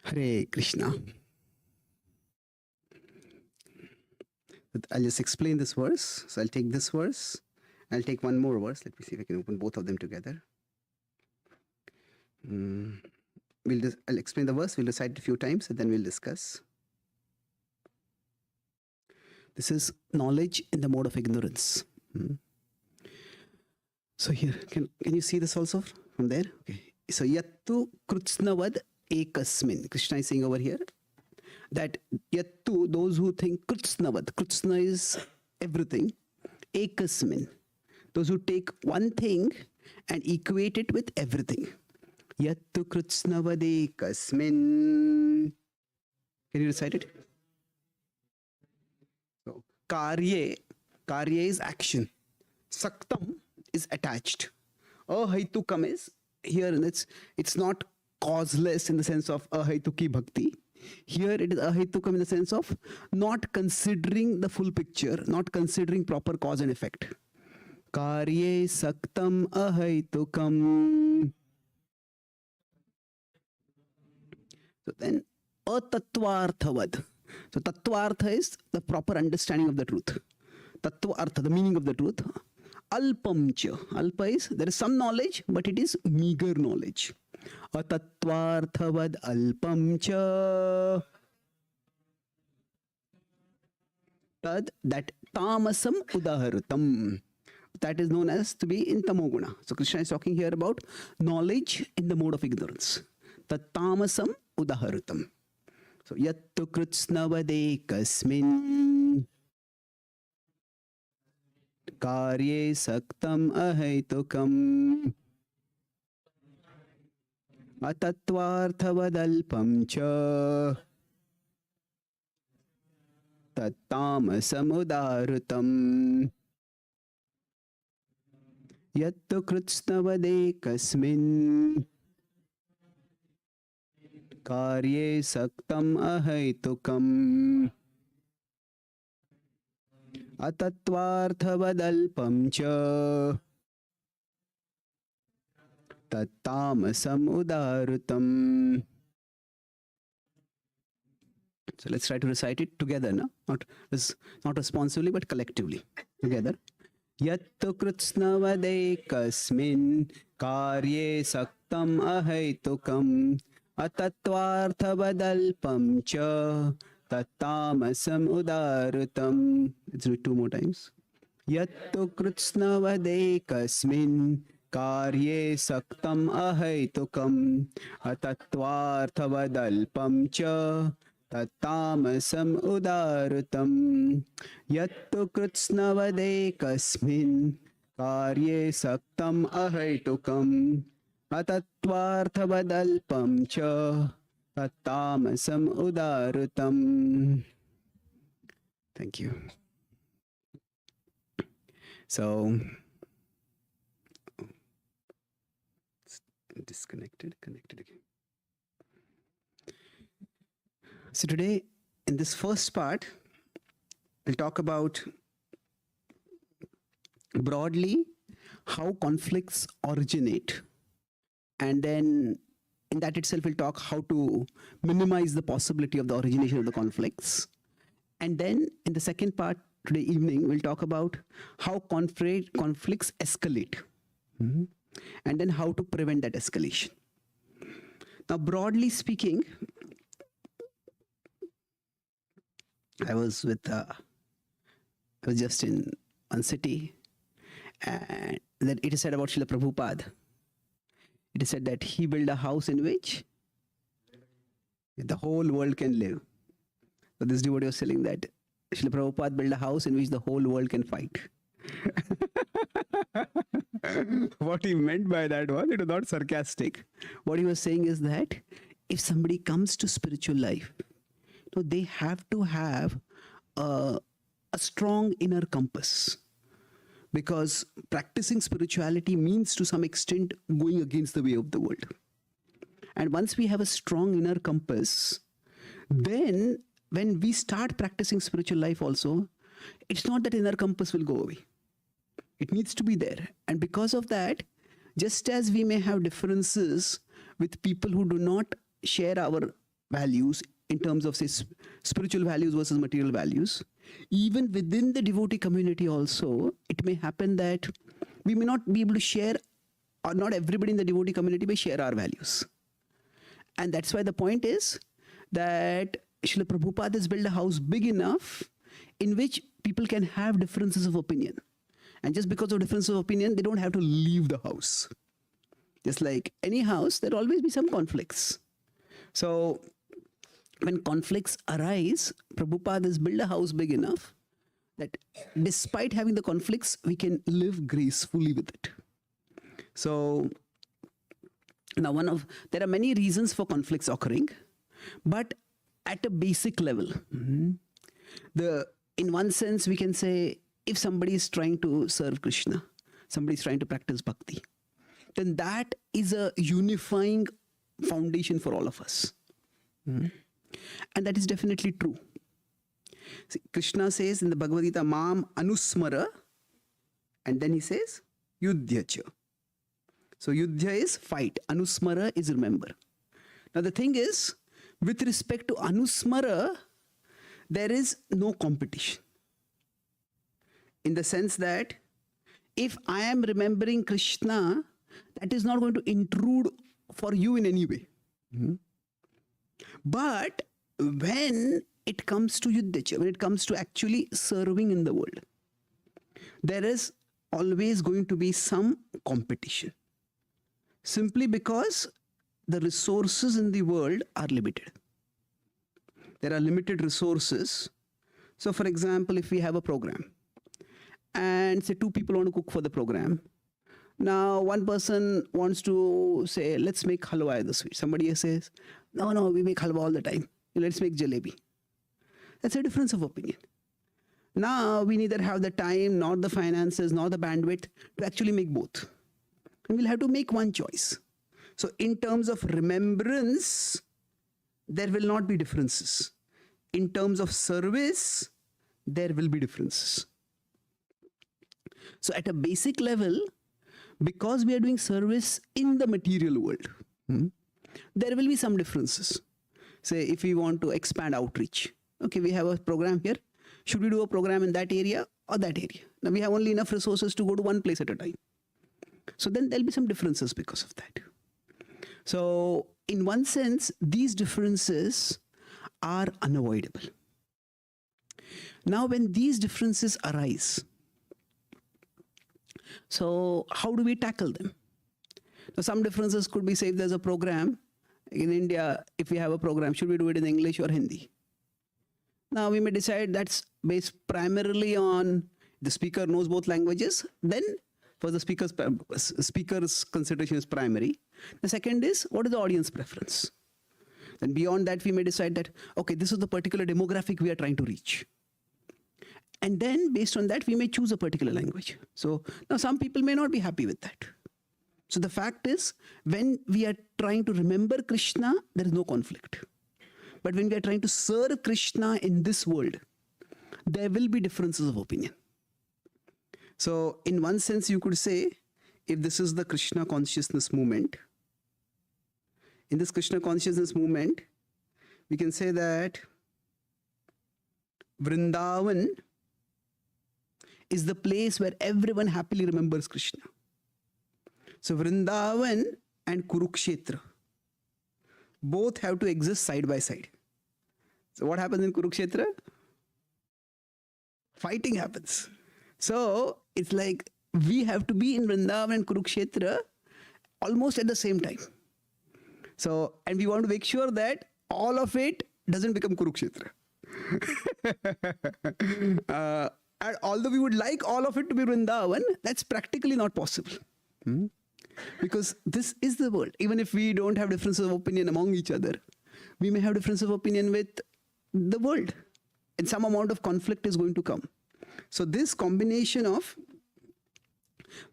Hare Krishna. I'll just explain this verse. So I'll take this verse. I'll take one more verse. Let me see if I can open both of them together. I'll explain the verse. We'll recite it a few times and then we'll discuss. This is knowledge in the mode of ignorance. So here, can you see this also from there? Okay. So yattu krutsnavad ekasmin. Krishna is saying over here that yattu, those who think krutsnavad, krutsna is everything, ekasmin, those who take one thing and equate it with everything. Yattu krutsnavad ekasmin. Can you recite it? So, karye is action. Saktam is attached. Ahaitukam is here, and it's not causeless in the sense of ahaituki bhakti. Here it is ahaitukam in the sense of not considering the full picture, not considering proper cause and effect. Karye saktam ahaitukam. So then atattvarthavad. So tattvartha is the proper understanding of the truth. Tattvartha, the meaning of the truth. Alpamcha. Alpa is, there is some knowledge, but it is meager knowledge. Atattvarthavad alpamcha. Tad, that tamasam udaharutam. That is known as to be in tamoguna. So Krishna is talking here about knowledge in the mode of ignorance. Tat tamasam udaharutam. So yattu krutsnavade kasmin karye saktam ahaitukam atattvarthavadalpam cha tattamasamudarutam yattu krutsnavade kasmin karye saktam ahaitukam atattvarthavadalpam cha tattamasam udarutam. So let's try to recite it together now. Not responsively, but collectively. Together. Yattu krutsnavade kasmin karye saktam ahaitukam atattvarthavadalpam cha tattamasam udarutam. Let's do it two more times. Yattu krutsnavade kasmin karye saktam ahaitukam atattvarthavadalpam cha tattamasam udarutam. Yattu krutsnavade kasmin karye saktam ahaitukam atattvarthavadalpam cha tattamasam udarutam. Thank you. So, disconnected, connected again. So today, in this first part, we'll talk about broadly how conflicts originate. And then in that itself, we'll talk how to minimize the possibility of the origination of the conflicts. And then in the second part, today evening, we'll talk about how conflicts escalate. And then how to prevent that escalation. Now, broadly speaking, I was just in one city, and that it is said about Srila Prabhupada. It is said that he built a house in which the whole world can live. So this devotee was telling that Srila Prabhupada built a house in which the whole world can fight. What he meant by that was, it was not sarcastic. What he was saying is that if somebody comes to spiritual life, they have to have a strong inner compass. Because practicing spirituality means to some extent going against the way of the world. And once we have a strong inner compass, then when we start practicing spiritual life also, it's not that inner compass will go away. It needs to be there. And because of that, just as we may have differences with people who do not share our values in terms of, say, spiritual values versus material values. Even within the devotee community also, it may happen that we may not be able to share, or not everybody in the devotee community may share our values. And that's why the point is that Srila Prabhupada has built a house big enough in which people can have differences of opinion. And just because of difference of opinion, they don't have to leave the house. Just like any house, there'll always be some conflicts. So when conflicts arise, Prabhupada has built a house big enough that despite having the conflicts, we can live gracefully with it. So now there are many reasons for conflicts occurring, but at a basic level, in one sense, we can say if somebody is trying to serve Krishna, somebody is trying to practice bhakti, then that is a unifying foundation for all of us. And that is definitely true. See, Krishna says in the Bhagavad Gita, Mam Anusmara, and then he says, Yudhyacha. So Yudhya is fight, Anusmara is remember. Now the thing is, with respect to Anusmara, there is no competition. In the sense that if I am remembering Krishna, that is not going to intrude for you in any way. But when it comes to Yudhyacha, when it comes to actually serving in the world, there is always going to be some competition. Simply because the resources in the world are limited. There are limited resources. So for example, if we have a program and say 2 people want to cook for the program. Now one person wants to say, let's make halwa as the sweet. Somebody says, no, we make halwa all the time. Let's make jalebi. That's a difference of opinion. Now we neither have the time, nor the finances, nor the bandwidth to actually make both. And we'll have to make one choice. So in terms of remembrance, there will not be differences. In terms of service, there will be differences. So at a basic level, because we are doing service in the material world, there will be some differences. Say if we want to expand outreach, okay, we have a program here. Should we do a program in that area or that area? Now we have only enough resources to go to one place at a time. So then there'll be some differences because of that. So in one sense, these differences are unavoidable. Now when these differences arise, so how do we tackle them? Now some differences could be, say, if there's a program in India, if we have a program, should we do it in English or Hindi? Now we may decide that's based primarily on the speaker knows both languages. Then for the speaker's consideration is primary. The second is, what is the audience preference? Then beyond that, we may decide that, okay, this is the particular demographic we are trying to reach. And then based on that, we may choose a particular language. So now some people may not be happy with that. So the fact is, when we are trying to remember Krishna, there is no conflict. But when we are trying to serve Krishna in this world, there will be differences of opinion. So in one sense, you could say, if this is the Krishna consciousness movement, in this Krishna consciousness movement, we can say that Vrindavan is the place where everyone happily remembers Krishna. So Vrindavan and Kurukshetra both have to exist side by side. So what happens in Kurukshetra? Fighting happens. So it's like we have to be in Vrindavan and Kurukshetra almost at the same time. So, and we want to make sure that all of it doesn't become Kurukshetra. And although we would like all of it to be Vrindavan, that's practically not possible. Because this is the world. Even if we don't have differences of opinion among each other, we may have differences of opinion with the world. And some amount of conflict is going to come. So this combination of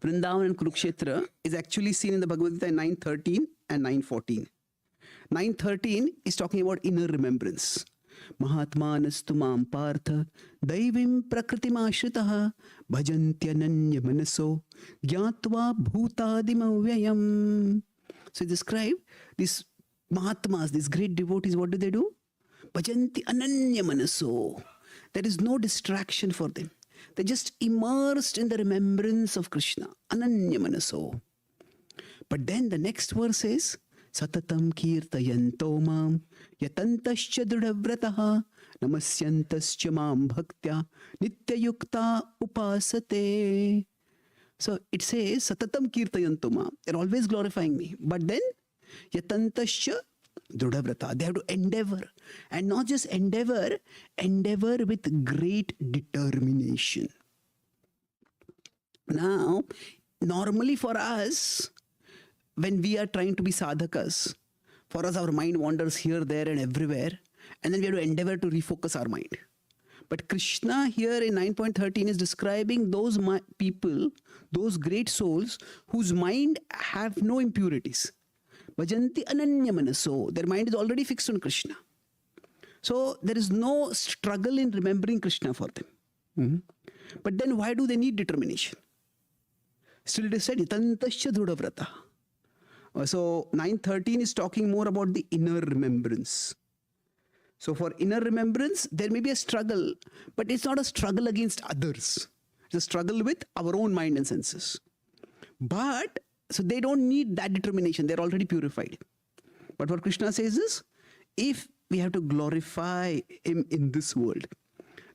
Vrindavan and Kurukshetra is actually seen in the Bhagavad Gita in 9.13 and 9.14. 9.13 is talking about inner remembrance. Mahatmanastu mam partha daivim prakritimashritah bhajantyananya manaso gyatva bhutadim avyayam. So describe these Mahatmas, these great devotees, what do? Bhajanti ananya manaso. There is no distraction for them. They're just immersed in the remembrance of Krishna. Ananya manaso. But then the next verse is Satatam kirtayanto mam yatantascha drudavrataha namasyantascha mam bhaktya nityayukta upasate. So it says Satatam kirtayanto mam. They're always glorifying me. But then yatantascha drudavrata. They have to endeavor. And not just endeavor with great determination. Now, normally for us, when we are trying to be sadhakas, for us our mind wanders here, there and everywhere, and then we have to endeavor to refocus our mind. But Krishna here in 9.13 is describing those people, those great souls whose mind have no impurities. Bhajanti ananya manaso. Their mind is already fixed on Krishna. So there is no struggle in remembering Krishna for them. But then why do they need determination? Still it is said, Itantascha drudavrata. So 9.13 is talking more about the inner remembrance. So for inner remembrance, there may be a struggle, but it's not a struggle against others. It's a struggle with our own mind and senses. But, so they don't need that determination. They're already purified. But what Krishna says is, if we have to glorify him in this world,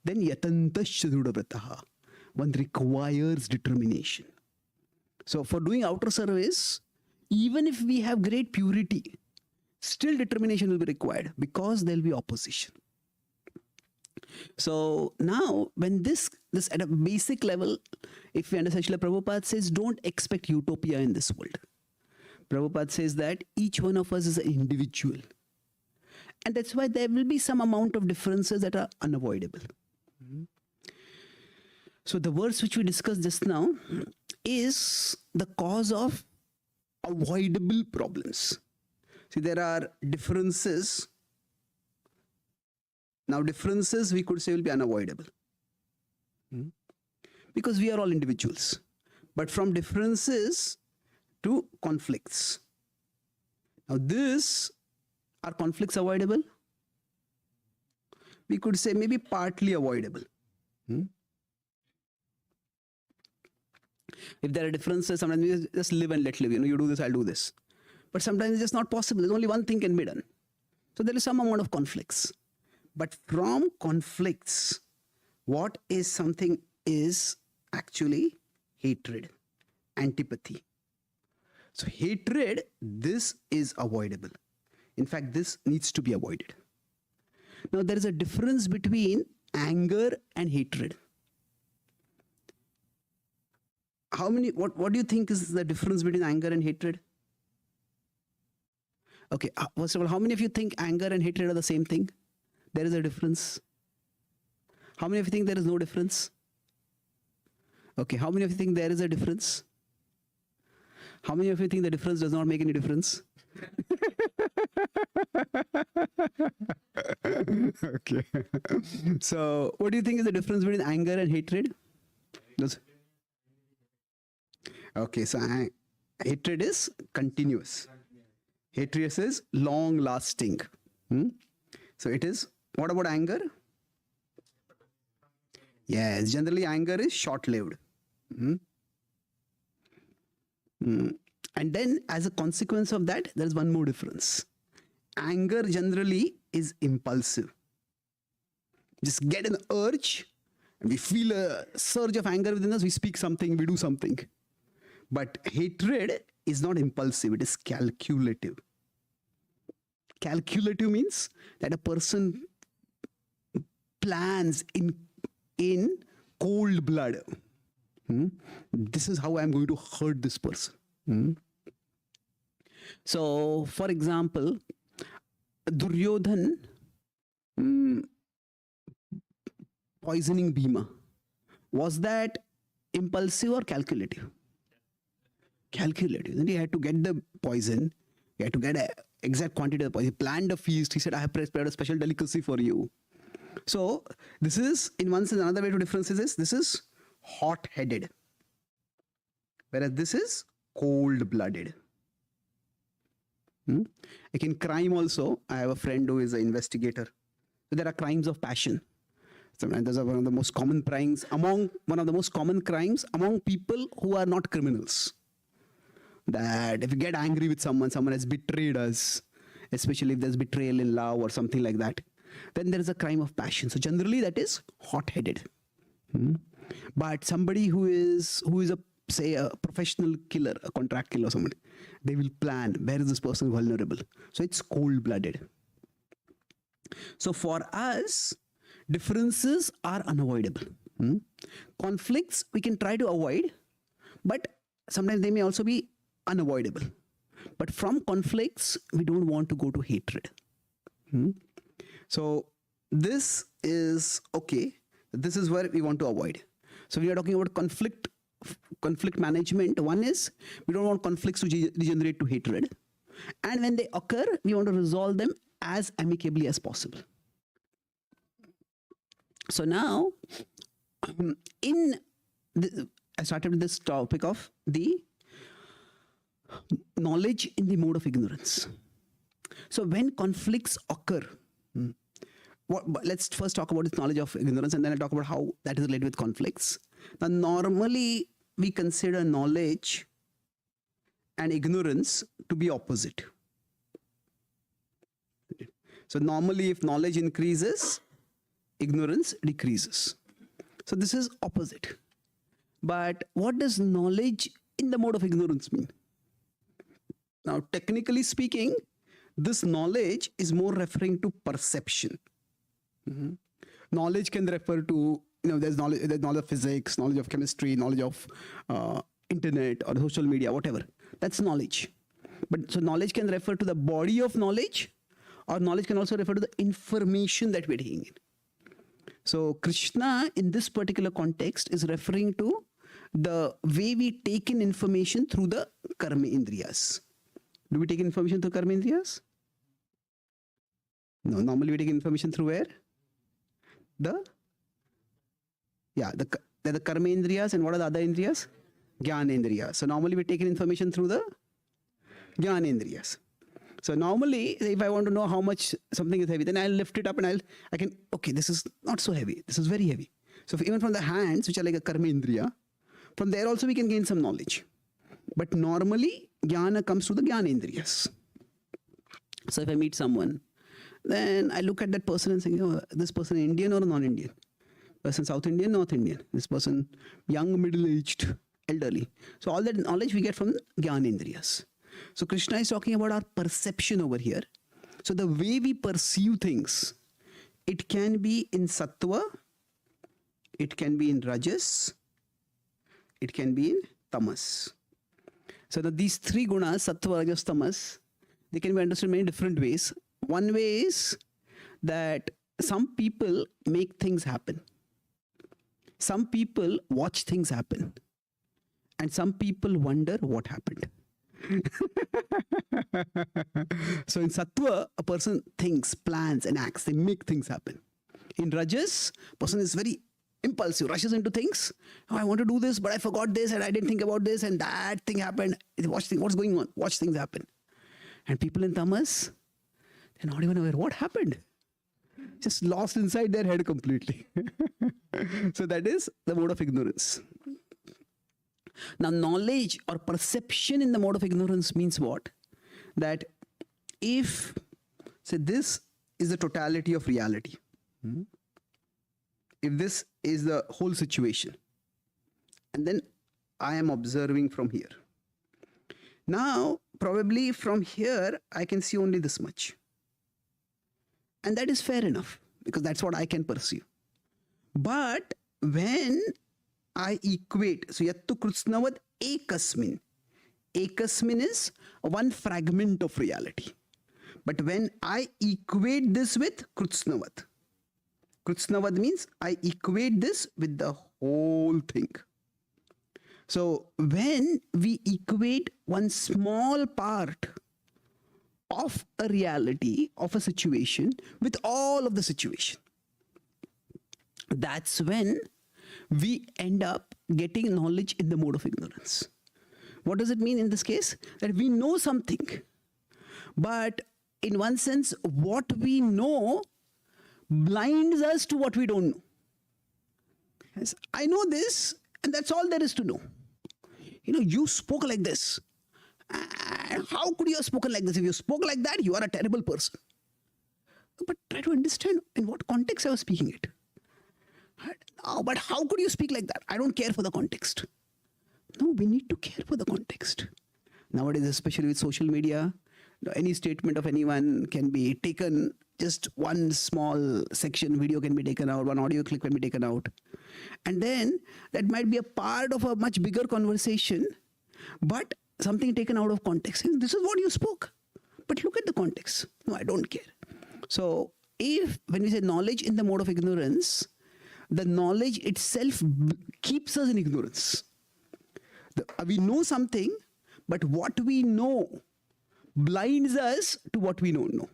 then yatantascha drudavrataha. One requires determination. So for doing outer service, even if we have great purity, still determination will be required because there will be opposition. So now, when this at a basic level, if we understand, Srila Prabhupada says, don't expect utopia in this world. Prabhupada says that each one of us is an individual. And that's why there will be some amount of differences that are unavoidable. So the verse which we discussed just now is the cause of avoidable problems. See, there are differences. Now, differences we could say will be unavoidable. Because we are all individuals. But from differences to conflicts. Now, are conflicts avoidable? We could say maybe partly avoidable. If there are differences, sometimes we just live and let live. You do this, I'll do this. But sometimes it's just not possible. There's only one thing can be done. So there is some amount of conflicts. But from conflicts, what is something is actually hatred, antipathy. So hatred, this is avoidable. In fact, this needs to be avoided. Now there is a difference between anger and hatred. What do you think is the difference between anger and hatred? Okay, first of all, how many of you think anger and hatred are the same thing? There is a difference. How many of you think there is no difference? Okay, how many of you think there is a difference? How many of you think the difference does not make any difference? Okay. So, what do you think is the difference between anger and hatred? Okay, so hatred is continuous. Hatred is long lasting. So it is, what about anger? Yes, generally anger is short lived. And then as a consequence of that, there is one more difference. Anger generally is impulsive. Just get an urge, and we feel a surge of anger within us, we speak something, we do something. But hatred is not impulsive, it is calculative. Calculative means that a person plans in cold blood. This is how I'm going to hurt this person. So, for example, Duryodhan poisoning Bhima. Was that impulsive or calculative? Calculative. Then he had to get the poison. He had to get an exact quantity of the poison. He planned a feast. He said, I have prepared a special delicacy for you. So, this is, in one sense, another way to differentiate is, this is hot-headed. Whereas this is cold-blooded. Like in crime also, I have a friend who is an investigator. So there are crimes of passion. Sometimes those are one of the most common crimes among people who are not criminals. That if you get angry with someone has betrayed us, especially if there's betrayal in love or something like that, then there is a crime of passion. So generally that is hot-headed. But somebody who is a, say, a professional killer, a contract killer or somebody, they will plan, where is this person vulnerable? So it's cold-blooded. So for us, differences are unavoidable. Conflicts we can try to avoid, but sometimes they may also be unavoidable. But from conflicts, we don't want to go to hatred. So this is okay. This is where we want to avoid. So we are talking about conflict management. One is we don't want conflicts to degenerate to hatred. And when they occur, we want to resolve them as amicably as possible. So now, I started with this topic of the knowledge in the mode of ignorance. So when conflicts occur, let's first talk about this knowledge of ignorance, and then I'll talk about how that is related with conflicts. Now, normally we consider knowledge and ignorance to be opposite. So normally if knowledge increases, ignorance decreases. So this is opposite. But what does knowledge in the mode of ignorance mean? Now, technically speaking, this knowledge is more referring to perception. Knowledge can refer to, there's knowledge of physics, knowledge of chemistry, knowledge of internet or social media, whatever. That's knowledge. But so knowledge can refer to the body of knowledge, or knowledge can also refer to the information that we're taking in. So Krishna in this particular context is referring to the way we take in information through the karma indriyas. Do we take information through karma indriyas? No, normally we take information through where? The karma indriyas, and what are the other indriyas? Jnana indriyas. So normally we take in information through the jnana indriyas. So normally, if I want to know how much something is heavy, then I'll lift it up and I can, okay, this is not so heavy. This is very heavy. So even from the hands, which are like a karma indriya, from there also we can gain some knowledge. But normally, jnana comes through the jnana indriyas. So if I meet someone, then I look at that person and say, oh, this person Indian or non-Indian? Person South Indian, North Indian. This person young, middle-aged, elderly. So all that knowledge we get from jnana indriyas. So Krishna is talking about our perception over here. So the way we perceive things, it can be in sattva, it can be in rajas, it can be in tamas. So these three gunas, sattva, rajas, tamas, they can be understood in many different ways. One way is that some people make things happen. Some people watch things happen. And some people wonder what happened. So in sattva, a person thinks, plans and acts. They make things happen. In rajas, person is very impulsive, rushes into things. Oh, I want to do this, but I forgot this and I didn't think about this and that thing happened. What's going on? Watch things happen. And people in tamas, they're not even aware what happened. Just lost inside their head completely. So that is the mode of ignorance. Now, knowledge or perception in the mode of ignorance means what? That if, say, this is the totality of reality, if this is the whole situation, and then I am observing from here. Now, probably from here, I can see only this much. And that is fair enough, because that's what I can perceive. But when I equate, so yattu krutznavad ekasmin. Ekasmin is one fragment of reality. But when I equate this with krutznavad, krutznavad means I equate this with the whole thing. So when we equate one small part of a reality, of a situation, with all of the situation, that's when we end up getting knowledge in the mode of ignorance. What does it mean in this case? That we know something, But in one sense, what we know blinds us to what we don't know. Yes, I know this, and that's all there is to know. You spoke like this. And how could you have spoken like this? If you spoke like that, you are a terrible person. But try to understand in what context I was speaking it. No, but how could you speak like that? I don't care for the context. No, we need to care for the context. Nowadays, especially with social media, any statement of anyone can be taken, just one small section video can be taken out, one audio clip can be taken out. And then that might be a part of a much bigger conversation, but something taken out of context. This is what you spoke, but look at the context. No, I don't care. So when we say knowledge in the mode of ignorance, the knowledge itself keeps us in ignorance. We know something, but what we know blinds us to what we don't know.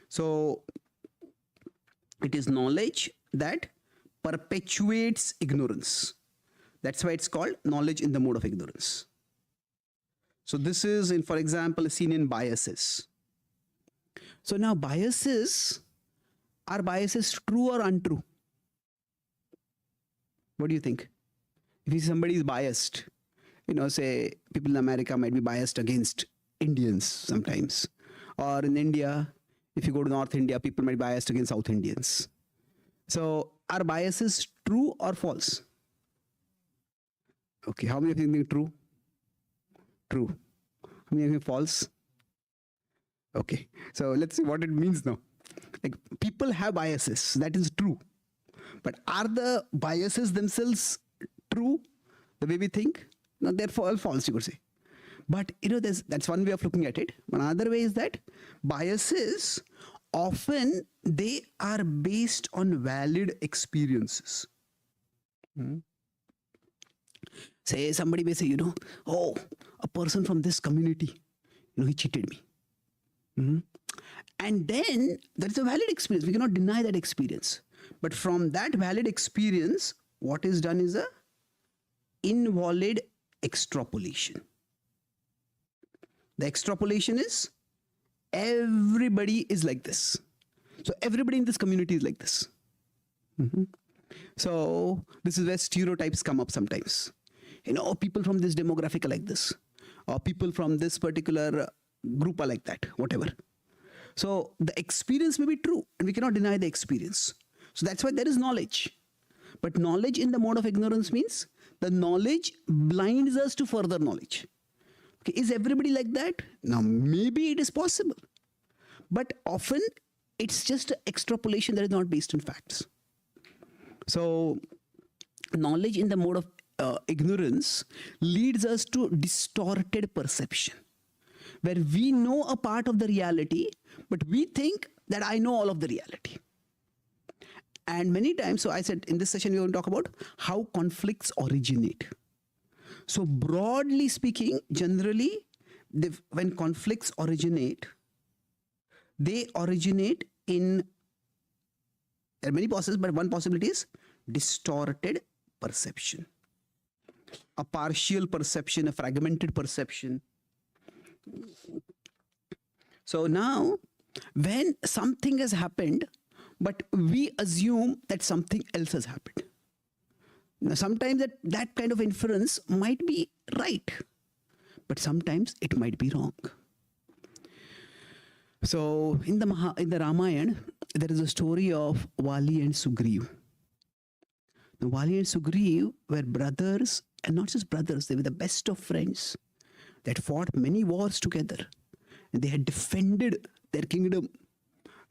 So it is knowledge that perpetuates ignorance. That's why it's called knowledge in the mode of ignorance. So this is, for example, seen in biases. So now are biases true or untrue? What do you think? If somebody is biased, say people in America might be biased against Indians sometimes. Or in India, if you go to North India, people might be biased against South Indians. So are biases true or false? Okay, how many of you think true? True. How many of you think false? Okay, so let's see what it means now. Like, people have biases, that is true. But are the biases themselves true, the way we think? No, they're false, you could say. But that's one way of looking at it. One other way is that biases often they are based on valid experiences. Say somebody may say, oh, a person from this community, he cheated me. And then there is a valid experience. We cannot deny that experience. But from that valid experience, what is done is a invalid extrapolation. The extrapolation is everybody is like this. So everybody in this community is like this. So this is where stereotypes come up sometimes. People from this demographic are like this. Or people from this particular group are like that, whatever. So the experience may be true and we cannot deny the experience. So that's why there is knowledge. But knowledge in the mode of ignorance means the knowledge blinds us to further knowledge. Okay, is everybody like that? Now, maybe it is possible. But often it's just an extrapolation that is not based on facts. So knowledge in the mode of ignorance leads us to distorted perception, where we know a part of the reality, but we think that I know all of the reality. And many times, so I said in this session, we are going to talk about how conflicts originate. So broadly speaking, generally, when conflicts originate, they originate in, there are many possibilities, but one possibility is distorted perception. A partial perception, a fragmented perception. So now, when something has happened, but we assume that something else has happened. Now, sometimes that kind of inference might be right, but sometimes it might be wrong. So in the Ramayana, there is a story of Vali and Sugriv. Now, Vali and Sugriv were brothers, and not just brothers, they were the best of friends that fought many wars together. And they had defended their kingdom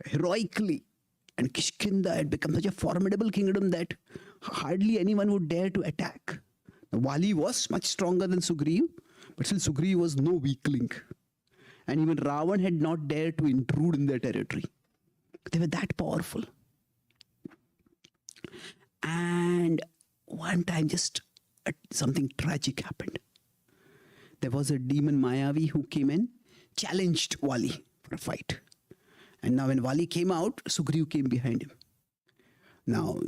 heroically. And Kishkinda had become such a formidable kingdom that hardly anyone would dare to attack. Now, Vali was much stronger than Sugriv, but still Sugriv was no weakling. And even Ravan had not dared to intrude in their territory. They were that powerful. And one time something tragic happened. There was a demon Mayavi who came and challenged Vali for a fight. And now when Vali came out, Sugriv came behind him. Now,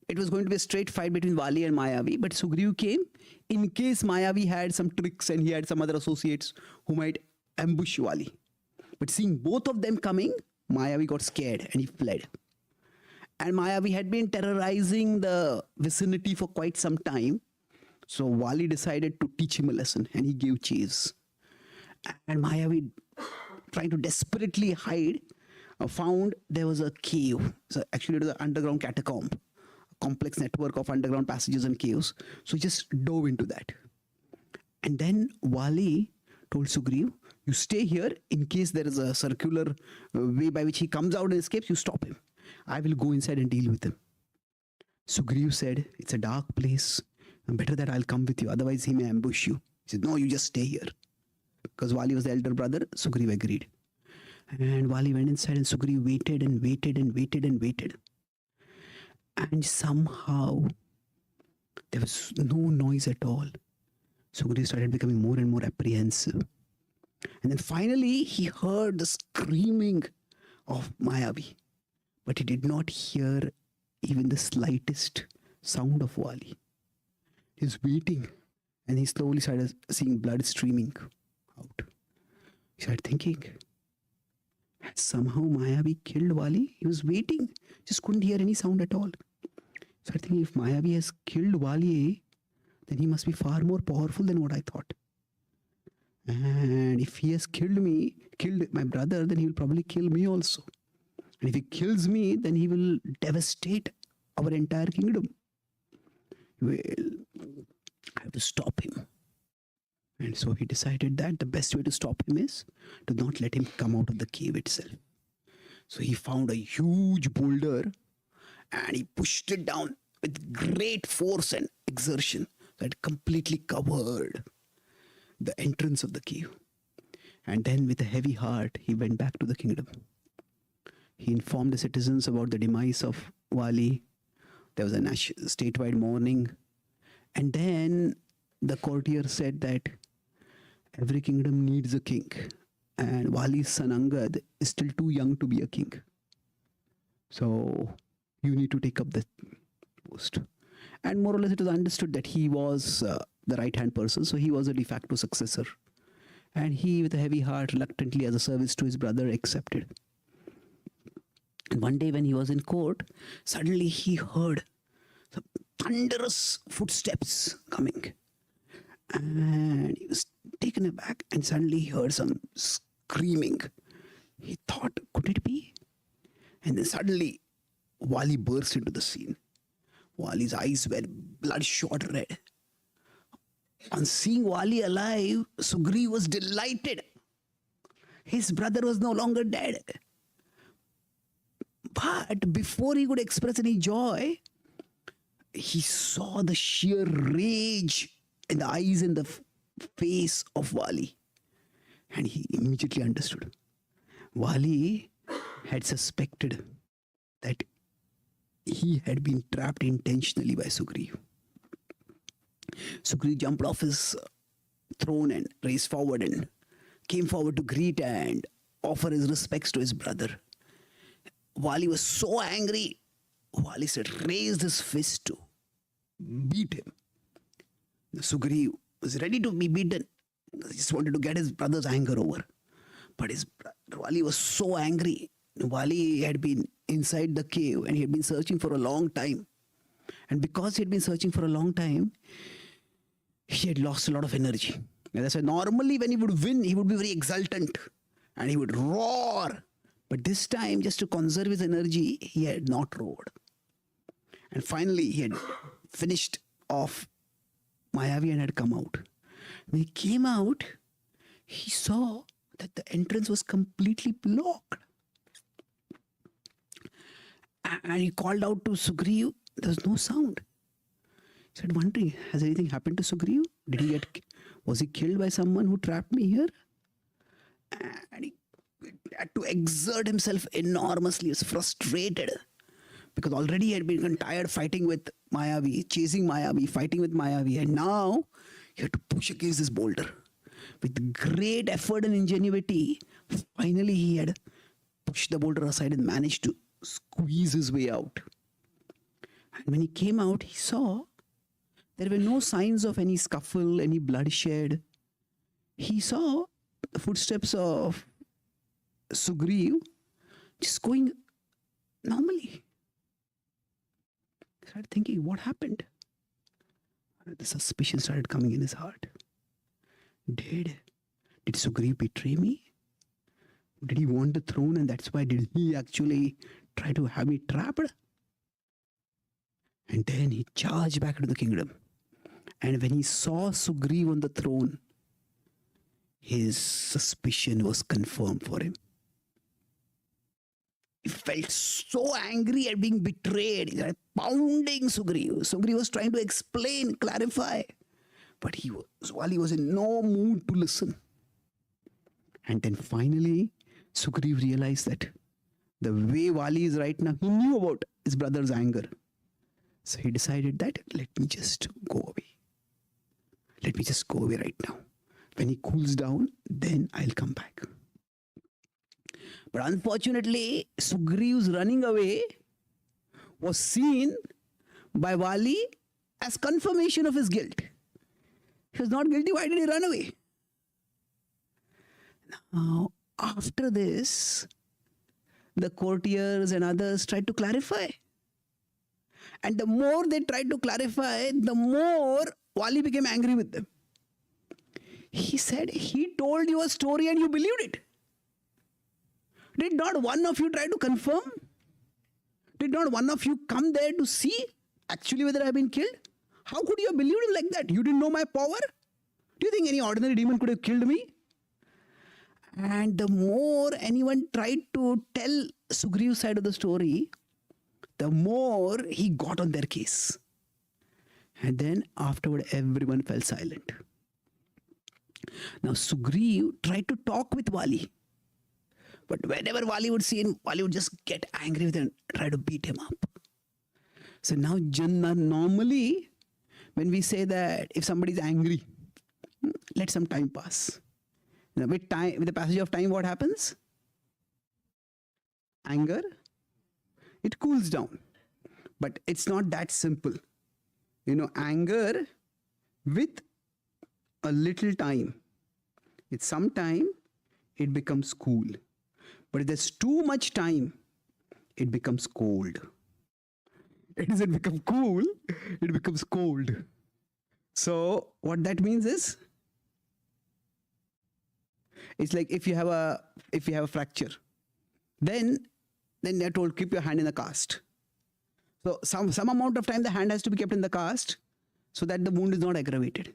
it was going to be a straight fight between Vali and Mayavi, but Sugriv came in case Mayavi had some tricks and he had some other associates who might ambush Vali. But seeing both of them coming, Mayavi got scared and he fled. And Mayavi had been terrorizing the vicinity for quite some time. So Wali decided to teach him a lesson and he gave chase. And Mayavi, trying to desperately hide, found there was a cave. So actually it was an underground catacomb, a complex network of underground passages and caves. So he just dove into that. And then Wali told Sugriv, you stay here in case there is a circular way by which he comes out and escapes, you stop him. I will go inside and deal with him. Sugriv said, it's a dark place. Better that I'll come with you. Otherwise he may ambush you. He said, no, you just stay here. Because Wali was the elder brother, Sugriv agreed. And Wali went inside and Sugriv waited and waited and waited and waited. And somehow there was no noise at all. Sugriv started becoming more and more apprehensive. And then finally he heard the screaming of Mayavi. But he did not hear even the slightest sound of Wali. He was waiting and he slowly started seeing blood streaming out. He started thinking, has somehow Mayavi killed Wali? He was waiting, just couldn't hear any sound at all. He started thinking, if Mayavi has killed Wali, then he must be far more powerful than what I thought. And if he has killed my brother, then he will probably kill me also. And if he kills me, then he will devastate our entire kingdom. Well, I have to stop him. And so he decided that the best way to stop him is to not let him come out of the cave itself. So he found a huge boulder and he pushed it down with great force and exertion that completely covered the entrance of the cave. And then with a heavy heart, he went back to the kingdom. He informed the citizens about the demise of Wali. There was a statewide mourning. And then the courtier said that every kingdom needs a king. And Wali's son Angad is still too young to be a king. So you need to take up the post. And more or less it was understood that he was the right-hand person. So he was a de facto successor. And he, with a heavy heart, reluctantly as a service to his brother, accepted. And one day when he was in court, suddenly he heard some thunderous footsteps coming. And he was taken aback and suddenly he heard some screaming. He thought, could it be? And then suddenly Wali burst into the scene. Wali's eyes were bloodshot red. On seeing Wali alive, Sugriv was delighted. His brother was no longer dead. But before he could express any joy, he saw the sheer rage in the eyes and the face of Wali. And he immediately understood. Wali had suspected that he had been trapped intentionally by Sugriv. Sugriv jumped off his throne and raced forward and came forward to greet and offer his respects to his brother. Wali was so angry, Wali said, raised his fist to beat him. Sugriv was ready to be beaten. He just wanted to get his brother's anger over. But Wali was so angry. Wali had been inside the cave and he had been searching for a long time. And because he had been searching for a long time, he had lost a lot of energy. And that's why normally when he would win, he would be very exultant and he would roar. But this time, just to conserve his energy, he had not roared. And finally, he had finished off Mayavi and had come out. When he came out, he saw that the entrance was completely blocked. And he called out to Sugriv. There was no sound. He said, wondering, has anything happened to Sugriv? Was he killed by someone who trapped me here? And he had to exert himself enormously. He was frustrated because already he had been tired fighting with Mayavi, chasing Mayavi, fighting with Mayavi, and now he had to push against this boulder. With great effort and ingenuity, finally he had pushed the boulder aside and managed to squeeze his way out. And when he came out, he saw there were no signs of any scuffle, any bloodshed. He saw the footsteps of Sugriv just going normally. He started thinking, what happened? The suspicion started coming in his heart. Did Sugriv betray me? Did he want the throne and that's why did he actually try to have me trapped? And then he charged back into the kingdom. And when he saw Sugriv on the throne, his suspicion was confirmed for him. He felt so angry at being betrayed. He started pounding Sugriv. Sugriv was trying to explain, clarify. But Wali was in no mood to listen. And then finally, Sugriv realized that the way Wali is right now, he knew about his brother's anger. So he decided that, let me just go away. Let me just go away right now. When he cools down, then I'll come back. But unfortunately, Sugriv's running away was seen by Wali as confirmation of his guilt. He was not guilty. Why did he run away? Now, after this, the courtiers and others tried to clarify. And the more they tried to clarify, the more Wali became angry with them. He said, he told you a story and you believed it. Did not one of you try to confirm? Did not one of you come there to see actually whether I have been killed? How could you have believed him like that? You didn't know my power? Do you think any ordinary demon could have killed me? And the more anyone tried to tell Sugriv's side of the story, the more he got on their case. And then afterward, everyone fell silent. Now Sugriv tried to talk with Wali. But whenever Wali would see him, Wali would just get angry with him and try to beat him up. So now normally, when we say that if somebody is angry, let some time pass. Now, with the passage of time, what happens? Anger, it cools down. But it's not that simple. Anger with a little time. It's sometime it becomes cool. But if there's too much time, it becomes cold. It doesn't become cool, it becomes cold. So what that means is, it's like if you have a fracture, then they're told keep your hand in the cast. So some amount of time the hand has to be kept in the cast so that the wound is not aggravated.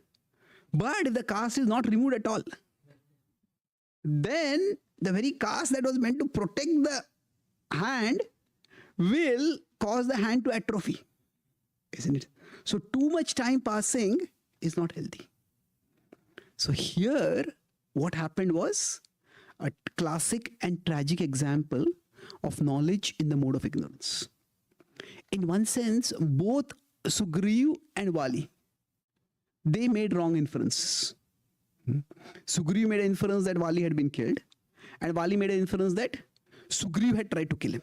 But if the cast is not removed at all, then the very cast that was meant to protect the hand will cause the hand to atrophy, isn't it? So too much time passing is not healthy. So here, what happened was a classic and tragic example of knowledge in the mode of ignorance. In one sense, both Sugriv and Wali, they made wrong inferences. Sugriv made an inference that Wali had been killed, and Wali made an inference that Sugriv had tried to kill him.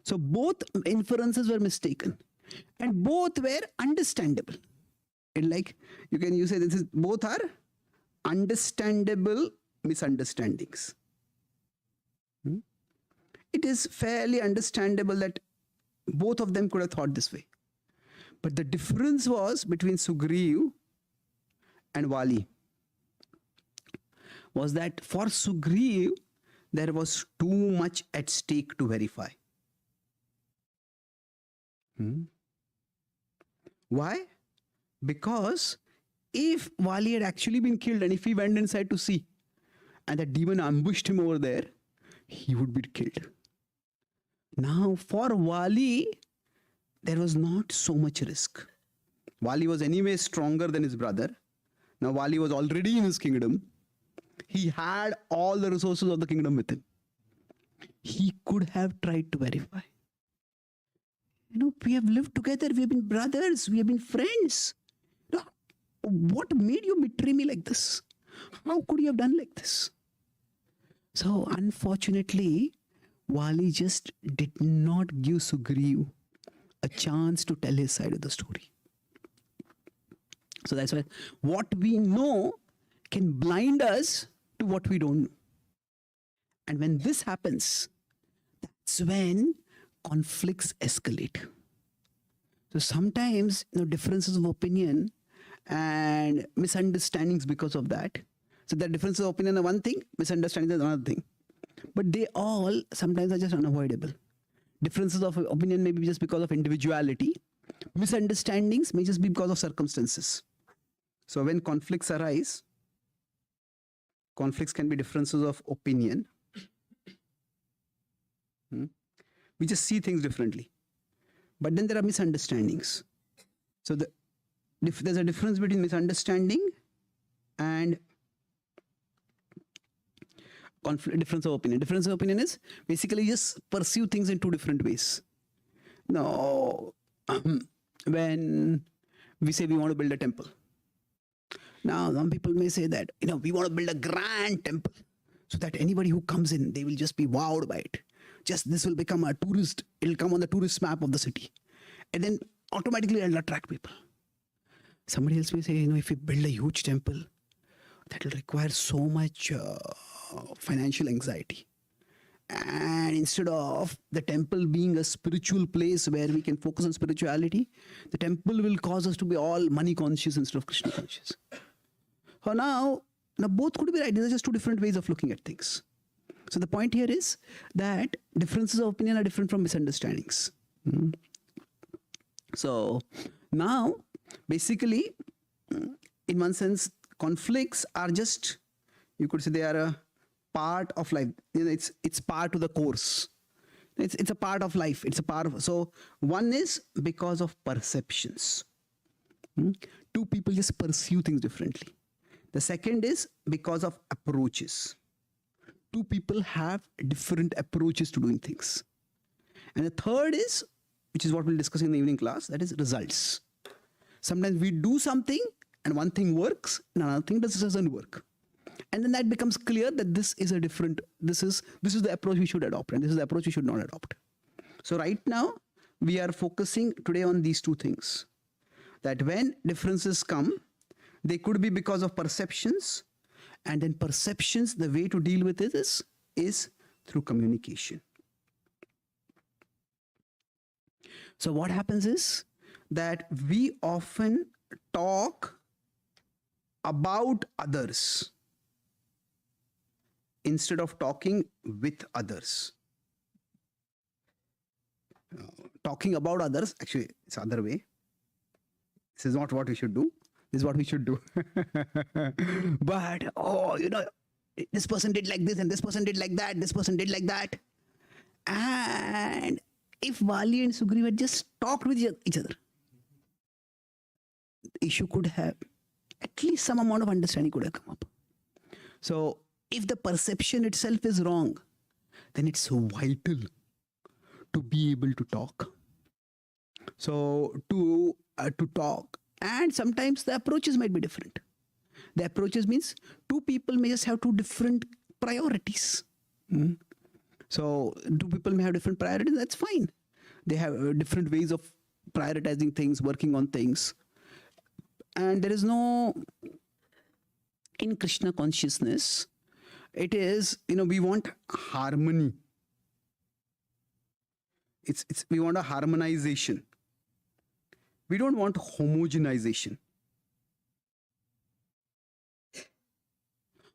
So both inferences were mistaken, and both were understandable. And like you say both are understandable misunderstandings. It is fairly understandable that both of them could have thought this way. But the difference was between Sugriv and Wali was that for Sugriv, there was too much at stake to verify. Why? Because if Wali had actually been killed and if he went inside to see and the demon ambushed him over there, he would be killed. Now for Wali, there was not so much risk. Wali was anyway stronger than his brother. Now Wali was already in his kingdom. He had all the resources of the kingdom with him. He could have tried to verify. We have lived together. We have been brothers. We have been friends. What made you betray me like this? How could you have done like this? So unfortunately, Wali just did not give Sugriv a chance to tell his side of the story. So that's why what we know can blind us to what we don't know. And when this happens, that's when conflicts escalate. So sometimes, differences of opinion and misunderstandings because of that. So the differences of opinion are one thing, misunderstandings is another thing. But they all sometimes are just unavoidable. Differences of opinion may be just because of individuality. Misunderstandings may just be because of circumstances. So when conflicts arise, conflicts can be differences of opinion. We just see things differently. But then there are misunderstandings. So there's a difference between misunderstanding and difference of opinion. Difference of opinion is basically just perceive things in two different ways. Now, when we say we want to build a temple, now some people may say that we want to build a grand temple so that anybody who comes in, they will just be wowed by it. Just this will become a tourist. It'll come on the tourist map of the city, and then automatically it'll attract people. Somebody else may say, if we build a huge temple, that will require so much financial anxiety. And instead of the temple being a spiritual place where we can focus on spirituality, the temple will cause us to be all money conscious instead of Krishna conscious. So now both could be right. These are just two different ways of looking at things. So the point here is that differences of opinion are different from misunderstandings. So now, basically, in one sense, conflicts are just, you could say they are a part of life. It's part of the course. It's a part of life. It's a part of, so one is because of perceptions. Two people just perceive things differently. The second is because of approaches. Two people have different approaches to doing things. And the third is, which is what we'll discuss in the evening class, that is results. Sometimes we do something and one thing works and another thing doesn't work. And then that becomes clear that this is a different, this is the approach we should adopt and this is the approach we should not adopt. So right now we are focusing today on these two things. That when differences come, they could be because of perceptions, and then perceptions, the way to deal with it is through communication. So what happens is that we often talk about others instead of talking with others. Talking about others, actually, it's the other way. This is not what we should do. This is what we should do. But, this person did like this and this person did like that. This person did like that. And if Vali and Sugriva had just talked with each other, the issue could have, at least some amount of understanding could have come up. So if the perception itself is wrong, then it's so vital to be able to talk. So to talk, and sometimes the approaches might be different. The approaches means two people may just have two different priorities. So two people may have different priorities, that's fine. They have different ways of prioritizing things, working on things. And there is no, in Krishna consciousness, it is, we want harmony. We want a harmonization. We don't want homogenization.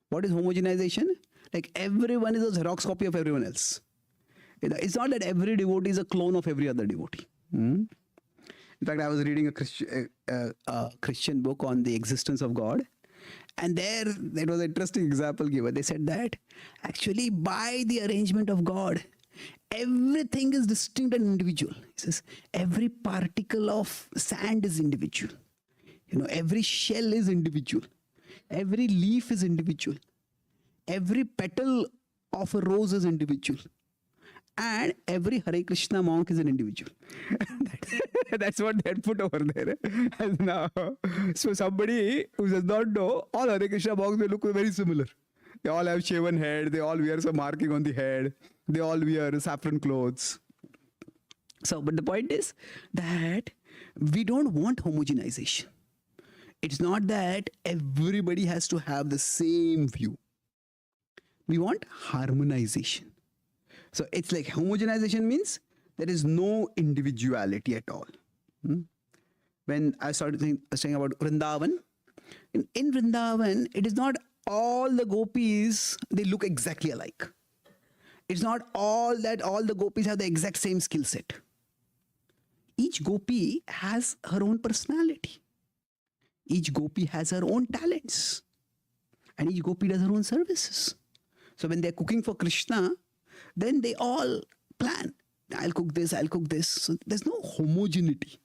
What is homogenization? Like everyone is a Xerox copy of everyone else. It's not that every devotee is a clone of every other devotee. In fact, I was reading a Christian book on the existence of God. And there was an interesting example given. They said that actually by the arrangement of God, everything is distinct and individual. He says every particle of sand is individual. Every shell is individual. Every leaf is individual. Every petal of a rose is individual. And every Hare Krishna monk is an individual. That's what they had put over there. And now, so somebody who does not know, all Hare Krishna monks, they look very similar. They all have shaven head. They all wear some marking on the head. They all wear saffron clothes. So, but the point is that we don't want homogenization. It's not that everybody has to have the same view. We want harmonization. So it's like homogenization means there is no individuality at all. When I started saying about Vrindavan, in Vrindavan, it is not all the gopis, they look exactly alike. It's not all that all the gopis have the exact same skill set. Each gopi has her own personality. Each gopi has her own talents. And each gopi does her own services. So when they're cooking for Krishna, then they all plan. I'll cook this, I'll cook this. So there's no homogeneity.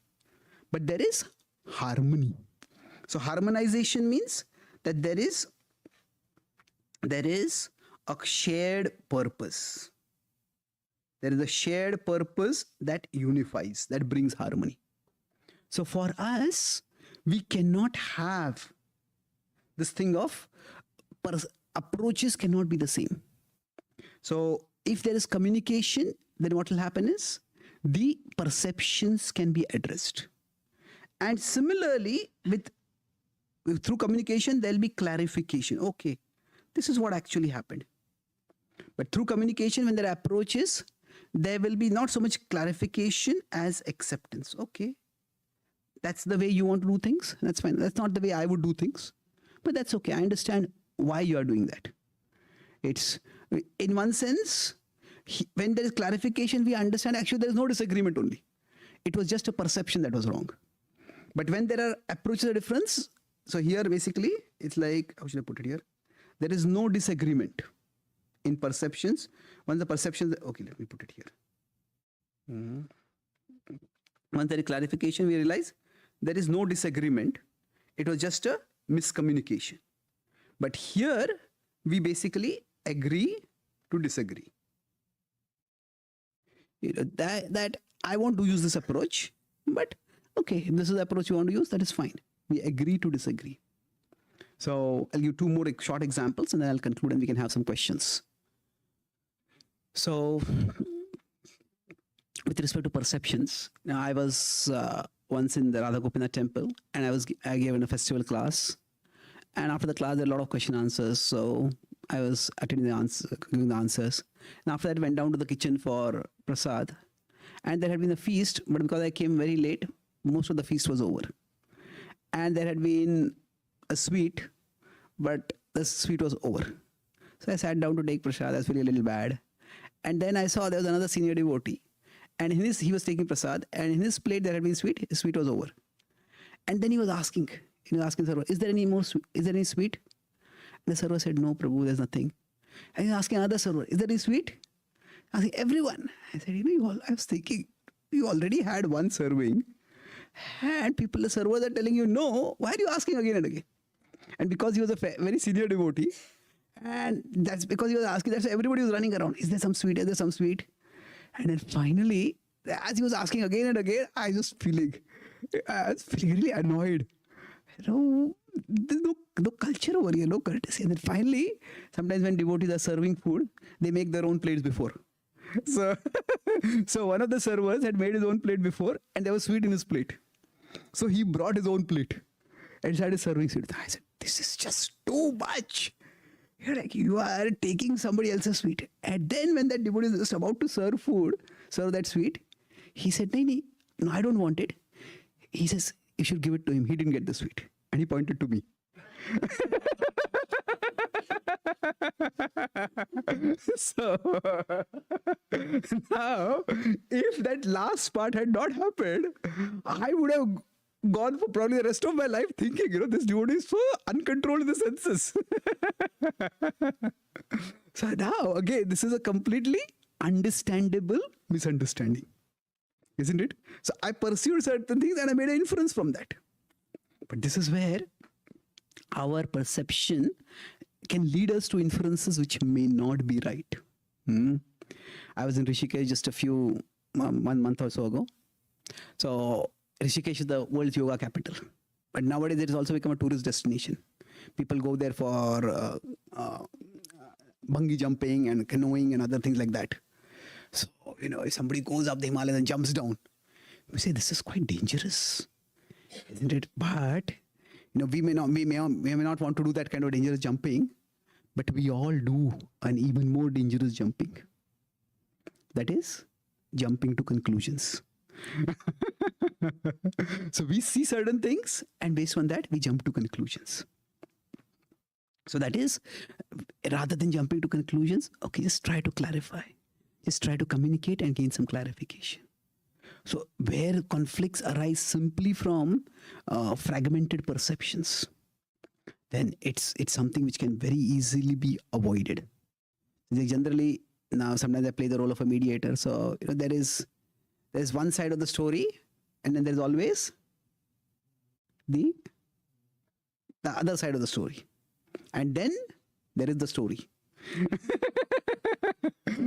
But there is harmony. So harmonization means that there is a shared purpose. There is a shared purpose that unifies, that brings harmony. So for us, we cannot have this thing of approaches cannot be the same. So if there is communication, then what will happen is the perceptions can be addressed. And similarly, through communication, there'll be clarification. Okay, this is what actually happened. But through communication, when there are approaches, there will be not so much clarification as acceptance. Okay, that's the way you want to do things. That's fine. That's not the way I would do things. But that's okay. I understand why you are doing that. It's, in one sense, when there is clarification, we understand actually there is no disagreement only. It was just a perception that was wrong. But when there are approaches of difference, so here basically, it's like, how should I put it here? There is no disagreement in perceptions. Once the perceptions, okay, let me put it here. Once there is clarification, we realize there is no disagreement. It was just a miscommunication. But here, we basically agree to disagree. That I want to use this approach, but okay, if this is the approach you want to use, that is fine. We agree to disagree. So I'll give two more short examples and then I'll conclude and we can have some questions. So with respect to perceptions, now I was once in the Radha Gopinath temple and I gave a festival class. And after the class, there were a lot of question answers. So I was attending giving the answers. And after that, I went down to the kitchen for prasad. And there had been a feast, but because I came very late, most of the feast was over. And there had been a sweet, but the sweet was over. So I sat down to take prasad. I was feeling a little bad. And then I saw there was another senior devotee. And he was taking prasad. And in his plate, there had been sweet. His sweet was over. And then he was asking Sarva, is there any more sweet? Is there any sweet? And the Sarva said, no, Prabhu, there's nothing. And he was asking another Sarva, is there any sweet? Asking everyone. I said, I was thinking, you already had one serving. And the servers are telling you, no, why are you asking again and again? And because he was a very senior devotee, and that's because he was asking, that's why everybody was running around. Is there some sweet? Is there some sweet? And then finally, as he was asking again and again, I was feeling really annoyed. There's no culture over here, no courtesy. And then finally, sometimes when devotees are serving food, they make their own plates before. So one of the servers had made his own plate before and there was sweet in his plate. So he brought his own plate and started serving sweet. I said, this is just too much. You are taking somebody else's sweet. And then when that devotee is just about to serve that sweet, he said, no, I don't want it. He says, you should give it to him. He didn't get the sweet. And he pointed to me. So now, if that last part had not happened, I would have gone for probably the rest of my life thinking, this devotee is so uncontrolled in the senses. So now, again, this is a completely understandable misunderstanding, isn't it? So I pursued certain things and I made an inference from that. But this is where our perception can lead us to inferences which may not be right. I was in Rishikesh just one month or so ago. So Rishikesh is the world's yoga capital. But nowadays it has also become a tourist destination. People go there for bungee jumping and canoeing and other things like that. So, if somebody goes up the Himalayas and jumps down, we say this is quite dangerous, isn't it? But we may not want to do that kind of dangerous jumping, But we all do an even more dangerous jumping. That is jumping to conclusions. So we see certain things, and based on that, we jump to conclusions. So that is, rather than jumping to conclusions, okay, just try to clarify. Just try to communicate and gain some clarification. So where conflicts arise simply from fragmented perceptions, then it's something which can very easily be avoided. Generally, now sometimes I play the role of a mediator. So there's one side of the story, and then there's always the other side of the story, and then there is the story.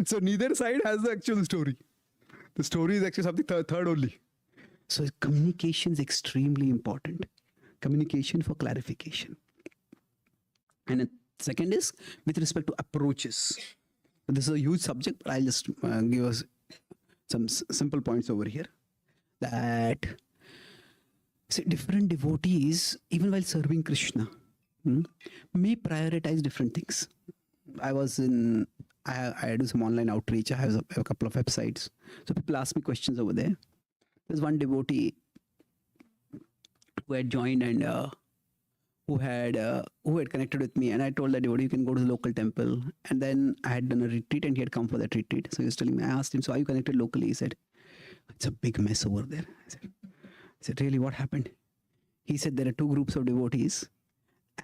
So neither side has the actual story. The story is actually something third only. So communication is extremely important. Communication for clarification. And then second is with respect to approaches. This is a huge subject, but I'll just give us some simple points over here. That different devotees, even while serving Krishna, may prioritize different things. I do some online outreach. I have a couple of websites. So people ask me questions over there. There's one devotee who had joined and who had connected with me, and I told that devotee, you can go to the local temple. And then I had done a retreat, and he had come for that retreat. So he was telling me, I asked him, so are you connected locally? He said, it's a big mess over there. I said, really, what happened? He said, there are two groups of devotees,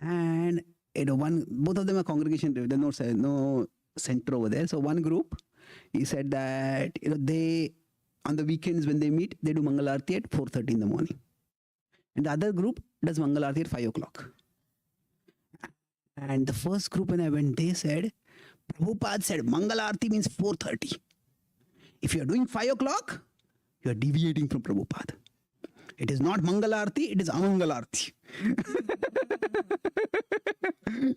and both of them are congregation. There's no center over there. So one group, he said that they, on the weekends when they meet, they do Mangalarti at 4:30 in the morning. And the other group does Mangalarti at 5 o'clock. And the first group, when I went, they said, Prabhupada said Mangalarti means 4:30. If you are doing 5 o'clock, you are deviating from Prabhupada. It is not Mangalarti, it is Amangalarti.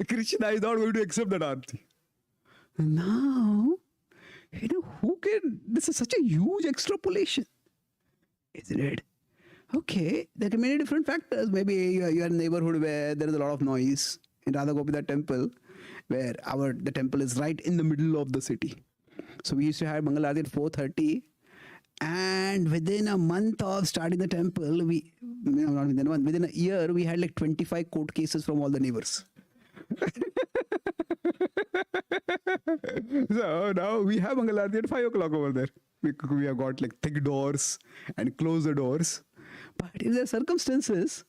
Krishna is not going to accept that arti. Now, who can, this is such a huge extrapolation, isn't it? Okay, there can be many different factors. Maybe you are in a neighborhood where there is a lot of noise. In Radha Gopinath temple, where the temple is right in the middle of the city. So we used to have Mangalarti at 4:30, and within a month of starting the temple, within a year, we had like 25 court cases from all the neighbors. So now we have Mangalarti at 5 o'clock over there. We have got like thick doors and close the doors. But in the circumstances,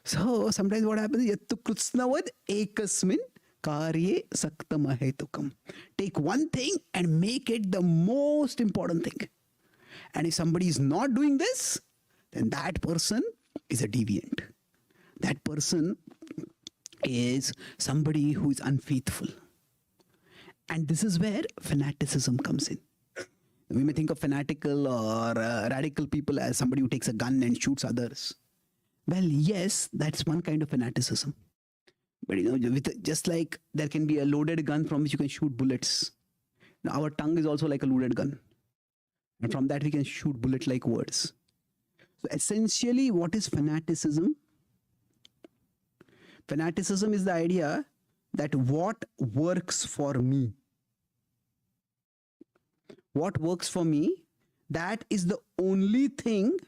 so sometimes what happens is yattu kritsnavad ekasmin karye saktam ahetukam. Take one thing and make it the most important thing. And if somebody is not doing this, then that person is a deviant. That person is somebody who is unfaithful. And this is where fanaticism comes in. We may think of fanatical or radical people as somebody who takes a gun and shoots others. Well, yes, that's one kind of fanaticism. But just like there can be a loaded gun from which you can shoot bullets. Now, our tongue is also like a loaded gun. And from that we can shoot bullet-like words. So essentially, what is fanaticism? Fanaticism is the idea that what works for me, that is the only thing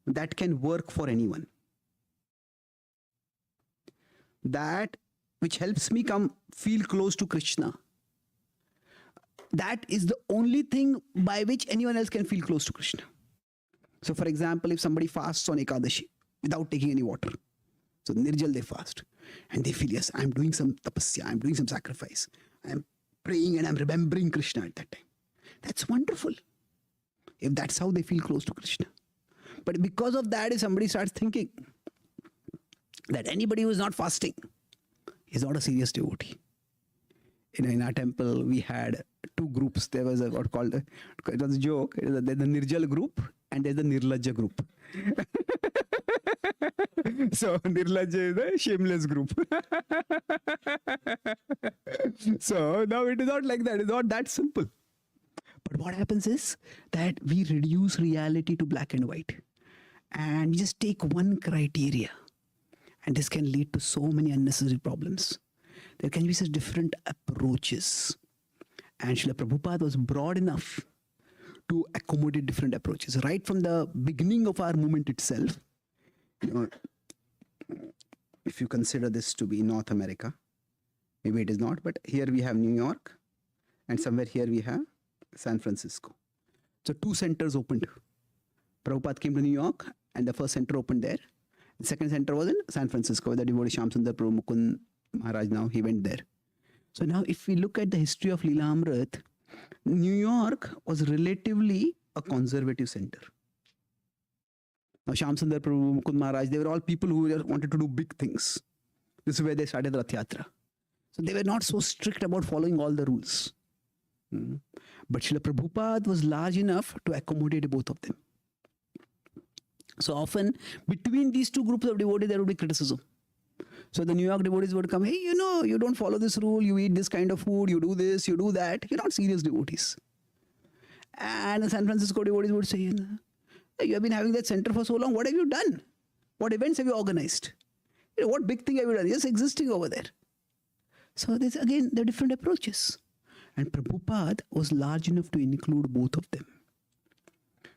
that can work for anyone. That which helps me feel close to Krishna. That is the only thing by which anyone else can feel close to Krishna. So for example, if somebody fasts on Ekadashi without taking any water, so Nirjal they fast, and they feel, yes, I'm doing some tapasya, I'm doing some sacrifice, I'm praying and I'm remembering Krishna at that time. That's wonderful, if that's how they feel close to Krishna. But because of that, if somebody starts thinking that anybody who is not fasting is not a serious devotee. In our temple, we had two groups. There was it was a joke. There's the Nirjal group and there's the Nirlajja group. So Nirlajja is the shameless group. So now it is not like that. It's not that simple. But what happens is that we reduce reality to black and white. And we just take one criteria. And this can lead to so many unnecessary problems. there can be such different approaches. And Srila Prabhupada was broad enough to accommodate different approaches. Right from the beginning of our movement itself, if you consider this to be North America, maybe it is not, but here we have New York, and somewhere here we have San Francisco. So 2 centers opened. Prabhupada came to New York, and the first center opened there. The second center was in San Francisco, where the devotee Shyam Sundar Prabhu Mukund Maharaj, now he went there. So now if we look at the history of Leela Amrit, New York was relatively a conservative center. Now Shyam Sundar Prabhu Mukund Maharaj, they were all people who wanted to do big things. This is where they started Rath Yatra. So they were not so strict about following all the rules. But Srila Prabhupada was large enough to accommodate both of them. So often between these 2 groups of devotees, there would be criticism. So the New York devotees would come, hey, you don't follow this rule, you eat this kind of food, you do this, you do that. You're not serious devotees. And the San Francisco devotees would say, you have been having that center for so long, what have you done? What events have you organized? What big thing have you done? Just existing over there. So there's again the different approaches. And Prabhupada was large enough to include both of them.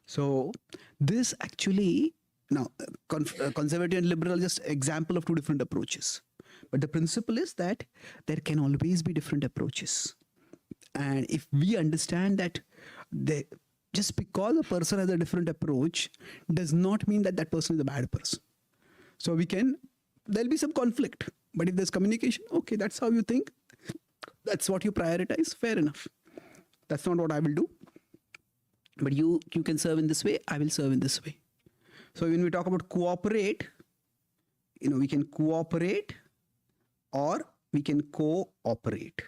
So this actually, now conservative and liberal are just example of 2 different approaches. But the principle is that there can always be different approaches. And if we understand that just because a person has a different approach does not mean that that person is a bad person. So there'll be some conflict. But if there's communication, okay, that's how you think. That's what you prioritize. Fair enough. That's not what I will do. But you can serve in this way. I will serve in this way. So when we talk about cooperate, we can cooperate or we can cooperate.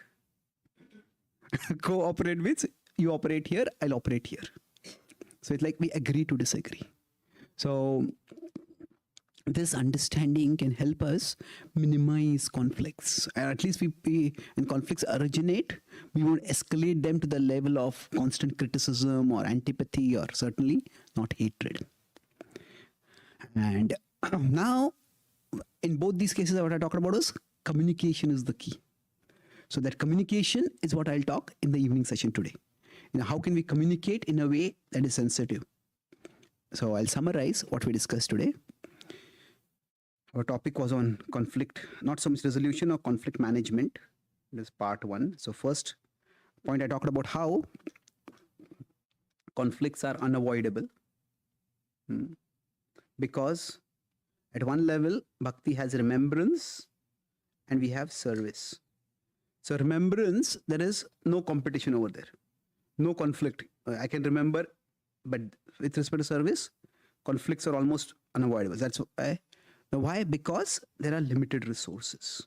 Cooperate means you operate here, I'll operate here. So it's like we agree to disagree. So this understanding can help us minimize conflicts. And at least when conflicts originate, we won't escalate them to the level of constant criticism or antipathy, or certainly not hatred. And now, in both these cases, what I talked about is communication is the key. So that communication is what I'll talk in the evening session today. How can we communicate in a way that is sensitive? So I'll summarize what we discussed today. Our topic was on conflict, not so much resolution or conflict management. This is part 1. So first point, I talked about how conflicts are unavoidable. Because at one level, bhakti has remembrance and we have service. So remembrance, there is no competition over there. No conflict. I can remember, but with respect to service, conflicts are almost unavoidable. That's why. Now why? Because there are limited resources.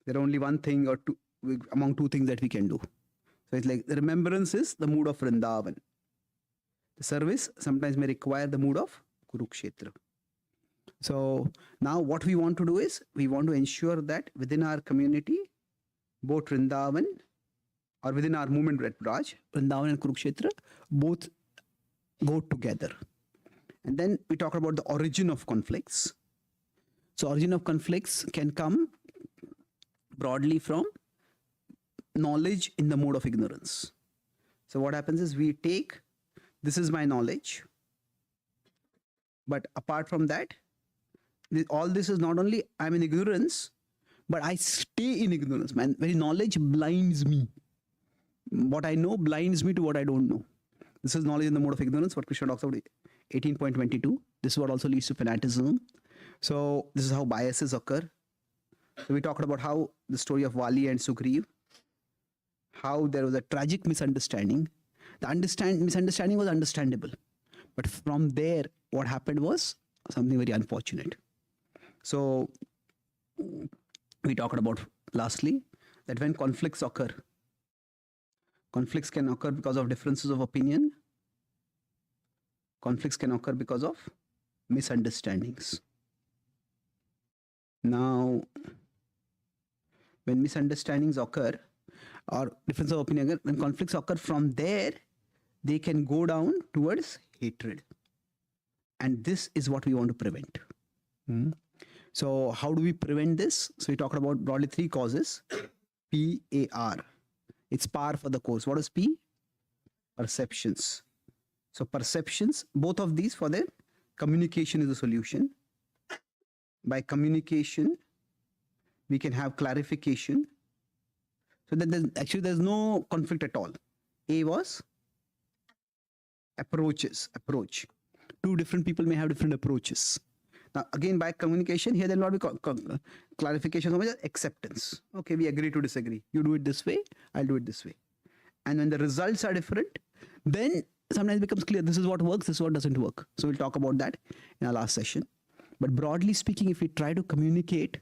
There are only one thing or 2 among 2 things that we can do. So it's like the remembrance is the mood of Vrindavan. The service sometimes may require the mood of Kurukshetra. So now what we want to do is we want to ensure that within our community, both Vrindavan or within our movement at Braj, Vrindavan and Kurukshetra both go together. And then we talk about the origin of conflicts. So origin of conflicts can come broadly from knowledge in the mode of ignorance. So what happens is we take, this is my knowledge, but apart from that, all this is not only I'm in ignorance, but I stay in ignorance. My very knowledge blinds me. What I know blinds me to what I don't know. This is knowledge in the mode of ignorance, what Krishna talks about 18.22. This is what also leads to fanaticism. So this is how biases occur. So we talked about how the story of Vali and Sugriv, how there was a tragic misunderstanding. The misunderstanding was understandable. But from there, what happened was something very unfortunate. So we talked about, lastly, that when conflicts occur, conflicts can occur because of differences of opinion. Conflicts can occur because of misunderstandings. Now, when misunderstandings occur, or difference of opinion, when conflicts occur, from there, they can go down towards hatred. And this is what we want to prevent. So how do we prevent this? So we talked about broadly 3 causes. PAR. It's par for the course. What is P? Perceptions. So perceptions, both of these for their communication is the solution. By communication, we can have clarification. So that there's no conflict at all. A was approach. 2 different people may have different approaches. Now again, by communication, here there will not be clarification, so much as acceptance. Okay, we agree to disagree. You do it this way, I'll do it this way. And when the results are different, then sometimes it becomes clear this is what works, this is what doesn't work. So we'll talk about that in our last session. But broadly speaking, if we try to communicate,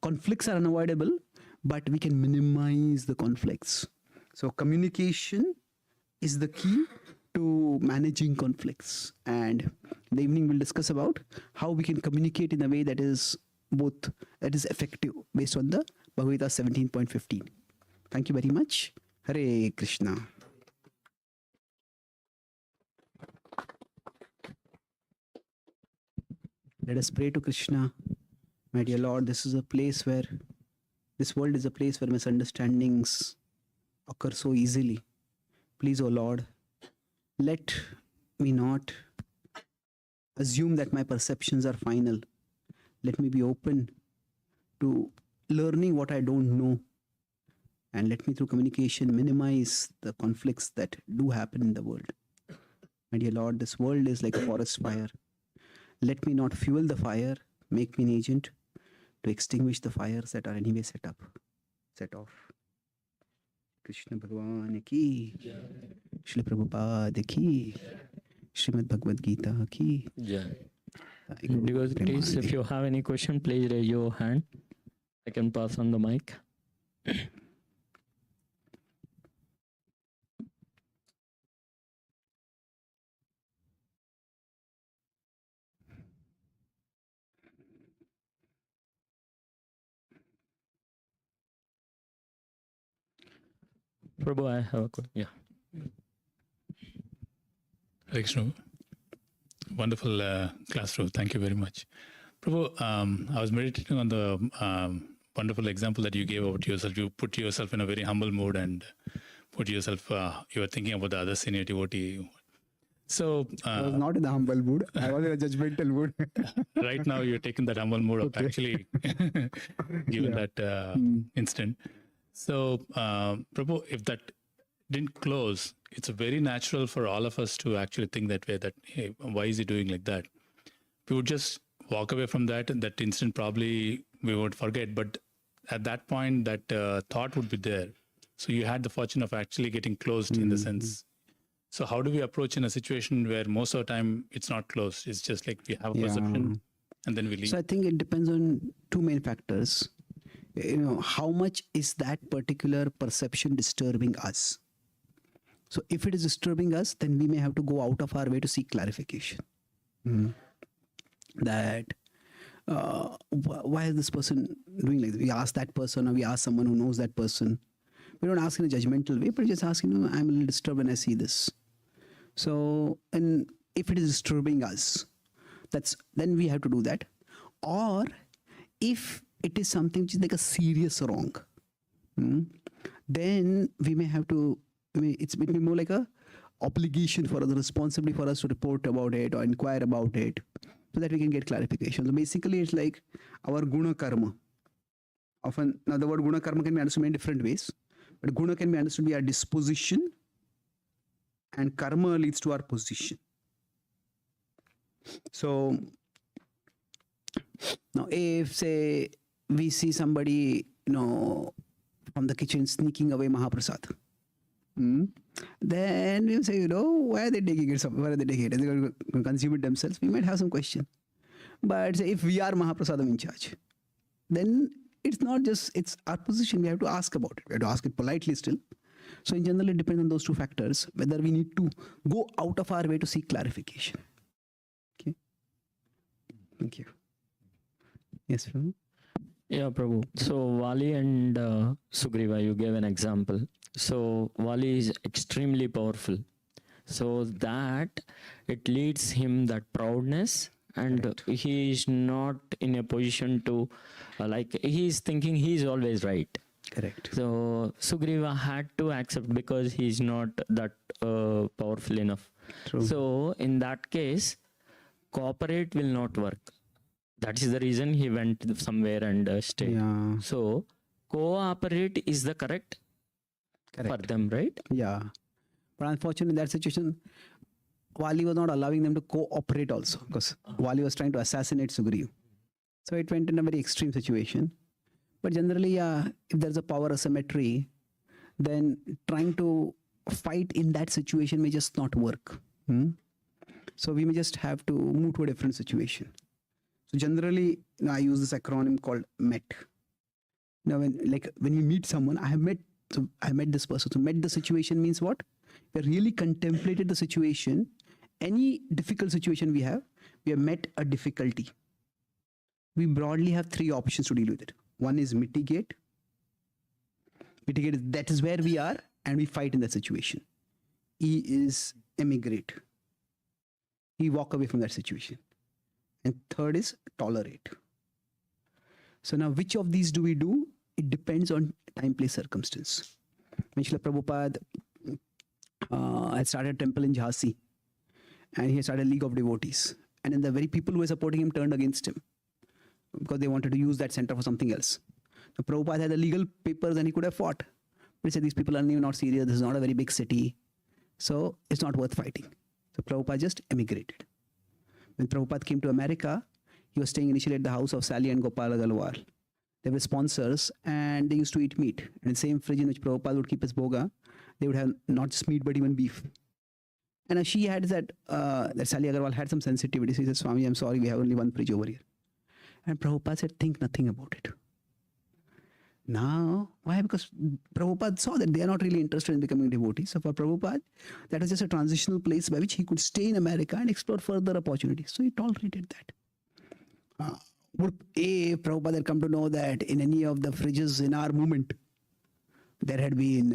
conflicts are unavoidable, but we can minimize the conflicts. So communication is the key to managing conflicts. And in the evening, we'll discuss about how we can communicate in a way that is effective based on the Bhagavad Gita 17.15. Thank you very much. Hare Krishna. Let us pray to Krishna. My dear Lord, this world is a place where misunderstandings occur so easily. Please, O Lord, let me not assume that my perceptions are final. Let me be open to learning what I don't know. And let me, through communication, minimize the conflicts that do happen in the world. My dear Lord, this world is like a forest fire. Let me not fuel the fire. Make me an agent to extinguish the fires that are anyway set off. Krishna Bhagwan ki, Shri Prabhupada ki, Srimad Bhagavad Gita ki. Devotees, if you have any question, please raise your hand. I can pass on the mic. Prabhu, I have a question. Yeah. Hare Krishna. Wonderful class, Prabhu. Thank you very much. Prabhu, I was meditating on the wonderful example that you gave about yourself. You put yourself in a very humble mood and put yourself, you were thinking about the other senior devotee. So I was not in a humble mood. I was in a judgmental mood. Right now, you're taking that humble mood of actually given that instant. So, Prabhu, if that didn't close, it's very natural for all of us to actually think that way, that, hey, why is he doing like that? We would just walk away from that, and that instant probably we would forget. But at that point, that thought would be there. So you had the fortune of actually getting closed in the sense. So how do we approach in a situation where most of the time it's not closed? It's just like we have a perception and then we leave. So I think it depends on 2 main factors. How much is that particular perception disturbing us? So if it is disturbing us, then we may have to go out of our way to seek clarification. That why is this person doing like this? We ask that person, or we ask someone who knows that person. We don't ask in a judgmental way, but just ask, I'm a little disturbed when I see this. So, and if it is disturbing us, then we have to do that. Or if it is something which is like a serious wrong, then we may have to, it may be more like a obligation for us, a responsibility for us to report about it or inquire about it, so that we can get clarification. So basically it's like our guna karma. Often, now the word guna karma can be understood in different ways, but guna can be understood to be our disposition, and karma leads to our position. So now if, say, we see somebody, from the kitchen sneaking away Mahaprasad, then we say, why are they taking it? Why are they taking it? Are they going to consume it themselves? We might have some question. But say if we are Mahaprasadam in charge, then it's not just, it's our position. We have to ask about it. We have to ask it politely still. So in general, it depends on those 2 factors, whether we need to go out of our way to seek clarification. Okay. Thank you. Yes, Prabhu? Yeah, Prabhu. So Vali and Sugriva, you gave an example. So Vali is extremely powerful. So that it leads him that proudness and he is not in a position to like he is thinking he is always right. Correct. So Sugriva had to accept because he is not that powerful enough. True. So in that case, cooperate will not work. That is the reason he went somewhere and stayed. Yeah. So cooperate is the correct for them, right? Yeah. But unfortunately, in that situation, Wali was not allowing them to cooperate also, because Wali was trying to assassinate Sugriva. So it went in a very extreme situation. But generally, if there's a power asymmetry, then trying to fight in that situation may just not work. So we may just have to move to a different situation. So generally, I use this acronym called MET. Now, when you meet someone, I met this person. So met the situation means what? We really contemplated the situation. Any difficult situation we have met a difficulty. We broadly have three options to deal with it. One is mitigate. Mitigate is that is where we are and we fight in that situation. E is emigrate. We walk away from that situation. And third is tolerate. So now which of these do we do? It depends on time, place, circumstance. When Srila Prabhupada had started a temple in Jhansi, and he had started a league of devotees. And then the very people who were supporting him turned against him because they wanted to use that center for something else. So Prabhupada had the legal papers and he could have fought. But he said, these people are not serious. This is not a very big city. So it's not worth fighting. So Prabhupada just emigrated. When Prabhupada came to America, he was staying initially at the house of Sally and Gopal Agarwal. They were sponsors and they used to eat meat. And in the same fridge in which Prabhupada would keep his bhoga, they would have not just meat but even beef. And she had that Sally Agarwal had some sensitivity. She said, Swami, I'm sorry, we have only one fridge over here. And Prabhupada said, think nothing about it. Now, why? Because Prabhupada saw that they are not really interested in becoming devotees. So for Prabhupada, that was just a transitional place by which he could stay in America and explore further opportunities. So he tolerated that. Would Prabhupada had come to know that in any of the fridges in our movement, there had been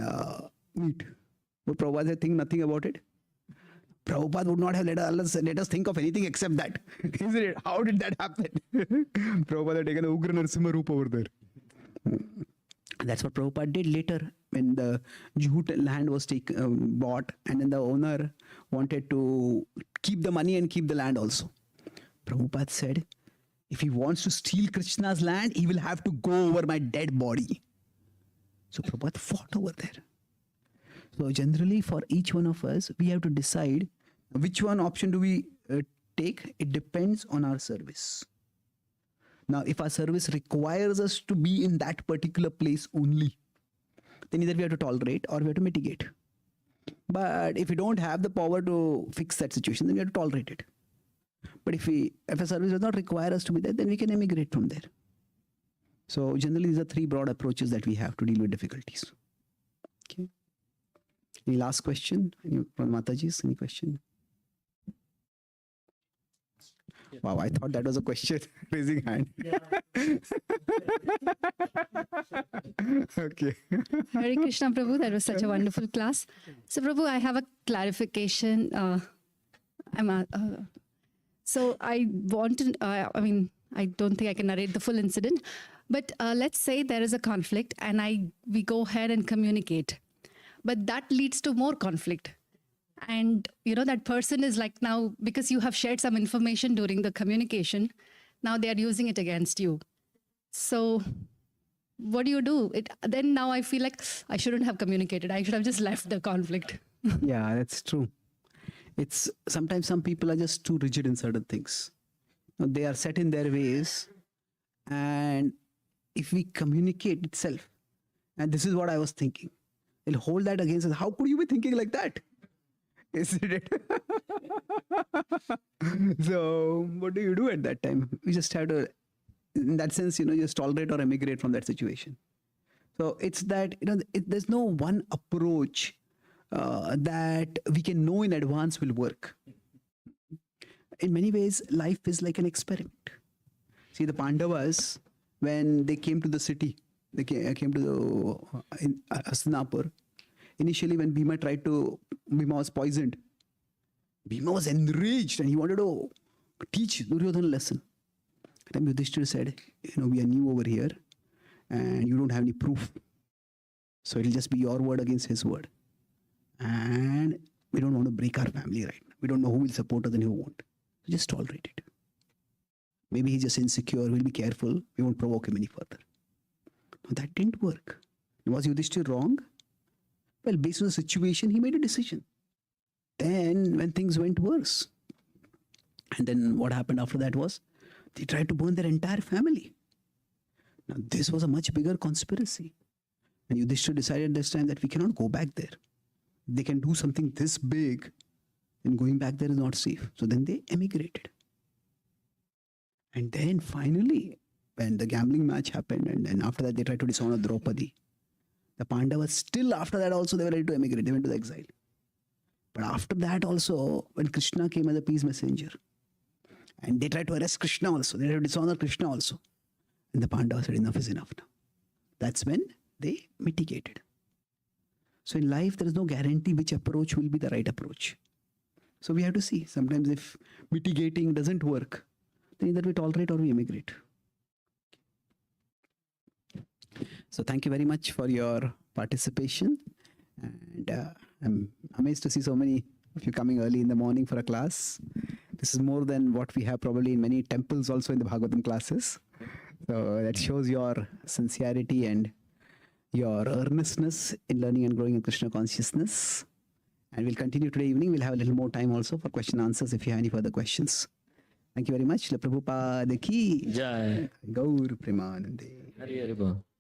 meat, would Prabhupada say, think nothing about it? Prabhupada would not have let us think of anything except that. Isn't it? How did that happen? Prabhupada had taken a Ugra Narasimha Rupa over there. That's what Prabhupada did later when the Jhut land was bought and then the owner wanted to keep the money and keep the land also. Prabhupada said, if he wants to steal Krishna's land, he will have to go over my dead body. So Prabhupada fought over there. So generally for each one of us, we have to decide which one option do we take. It depends on our service. Now, if our service requires us to be in that particular place only, then either we have to tolerate or we have to mitigate. But if we don't have the power to fix that situation, then we have to tolerate it. But if a service does not require us to be there, then we can emigrate from there. So generally, these are three broad approaches that we have to deal with difficulties. Okay. Any last question? From Mataji's, any question? Wow, I thought that was a question. Raising hand. Yeah. Okay. Hare Krishna, Prabhu. That was such a wonderful class. So, Prabhu, I have a clarification. So I want to, I don't think I can narrate the full incident, but let's say there is a conflict and we go ahead and communicate, but that leads to more conflict. And, that person is like now, because you have shared some information during the communication, now they are using it against you. So what do you do? Then now I feel like I shouldn't have communicated. I should have just left the conflict. Yeah, that's true. It's sometimes some people are just too rigid in certain things. They are set in their ways. And if we communicate itself, and this is what I was thinking, they'll hold that against us. How could you be thinking like that? Isn't it? So what do you do at that time? We just have to, in that sense, just tolerate or emigrate from that situation. So it's that, there's no one approach that we can know in advance will work. In many ways, life is like an experiment. See, the Pandavas, when they came to the city, they came to Hastinapur. Initially, when Bhima was poisoned, Bhima was enraged and he wanted to teach Duryodhana a lesson. Then Yudhishthira said, we are new over here and you don't have any proof. So it'll just be your word against his word. And we don't want to break our family right now. We don't know who will support us and who won't. So just tolerate it. Maybe he's just insecure. We'll be careful. We won't provoke him any further. No, that didn't work. Was Yudhishthira wrong? Well, based on the situation, he made a decision. Then when things went worse, and then what happened after that was, they tried to burn their entire family. Now, this was a much bigger conspiracy. And Yudhishthira decided this time that we cannot go back there. They can do something this big, then going back there is not safe. So then they emigrated. And then finally, when the gambling match happened, and then after that they tried to dishonor Draupadi, the Pandavas still after that also they were ready to emigrate. They went to the exile. But after that also, when Krishna came as a peace messenger, and they tried to arrest Krishna also, they tried to dishonor Krishna also. And the Pandavas said, enough is enough now. That's when they mitigated. So in life, there is no guarantee which approach will be the right approach. So we have to see. Sometimes if mitigating doesn't work, then either we tolerate or we emigrate. So thank you very much for your participation. And I'm amazed to see so many of you coming early in the morning for a class. This is more than what we have probably in many temples also in the Bhagavatam classes. So that shows your sincerity and your earnestness in learning and growing in Krishna consciousness. And we'll continue today evening. We'll have a little more time also for question and answers if you have any further questions. Thank you very much. La Prabhupada ki Jai. Gaur Premanande. Hari Hari Bol.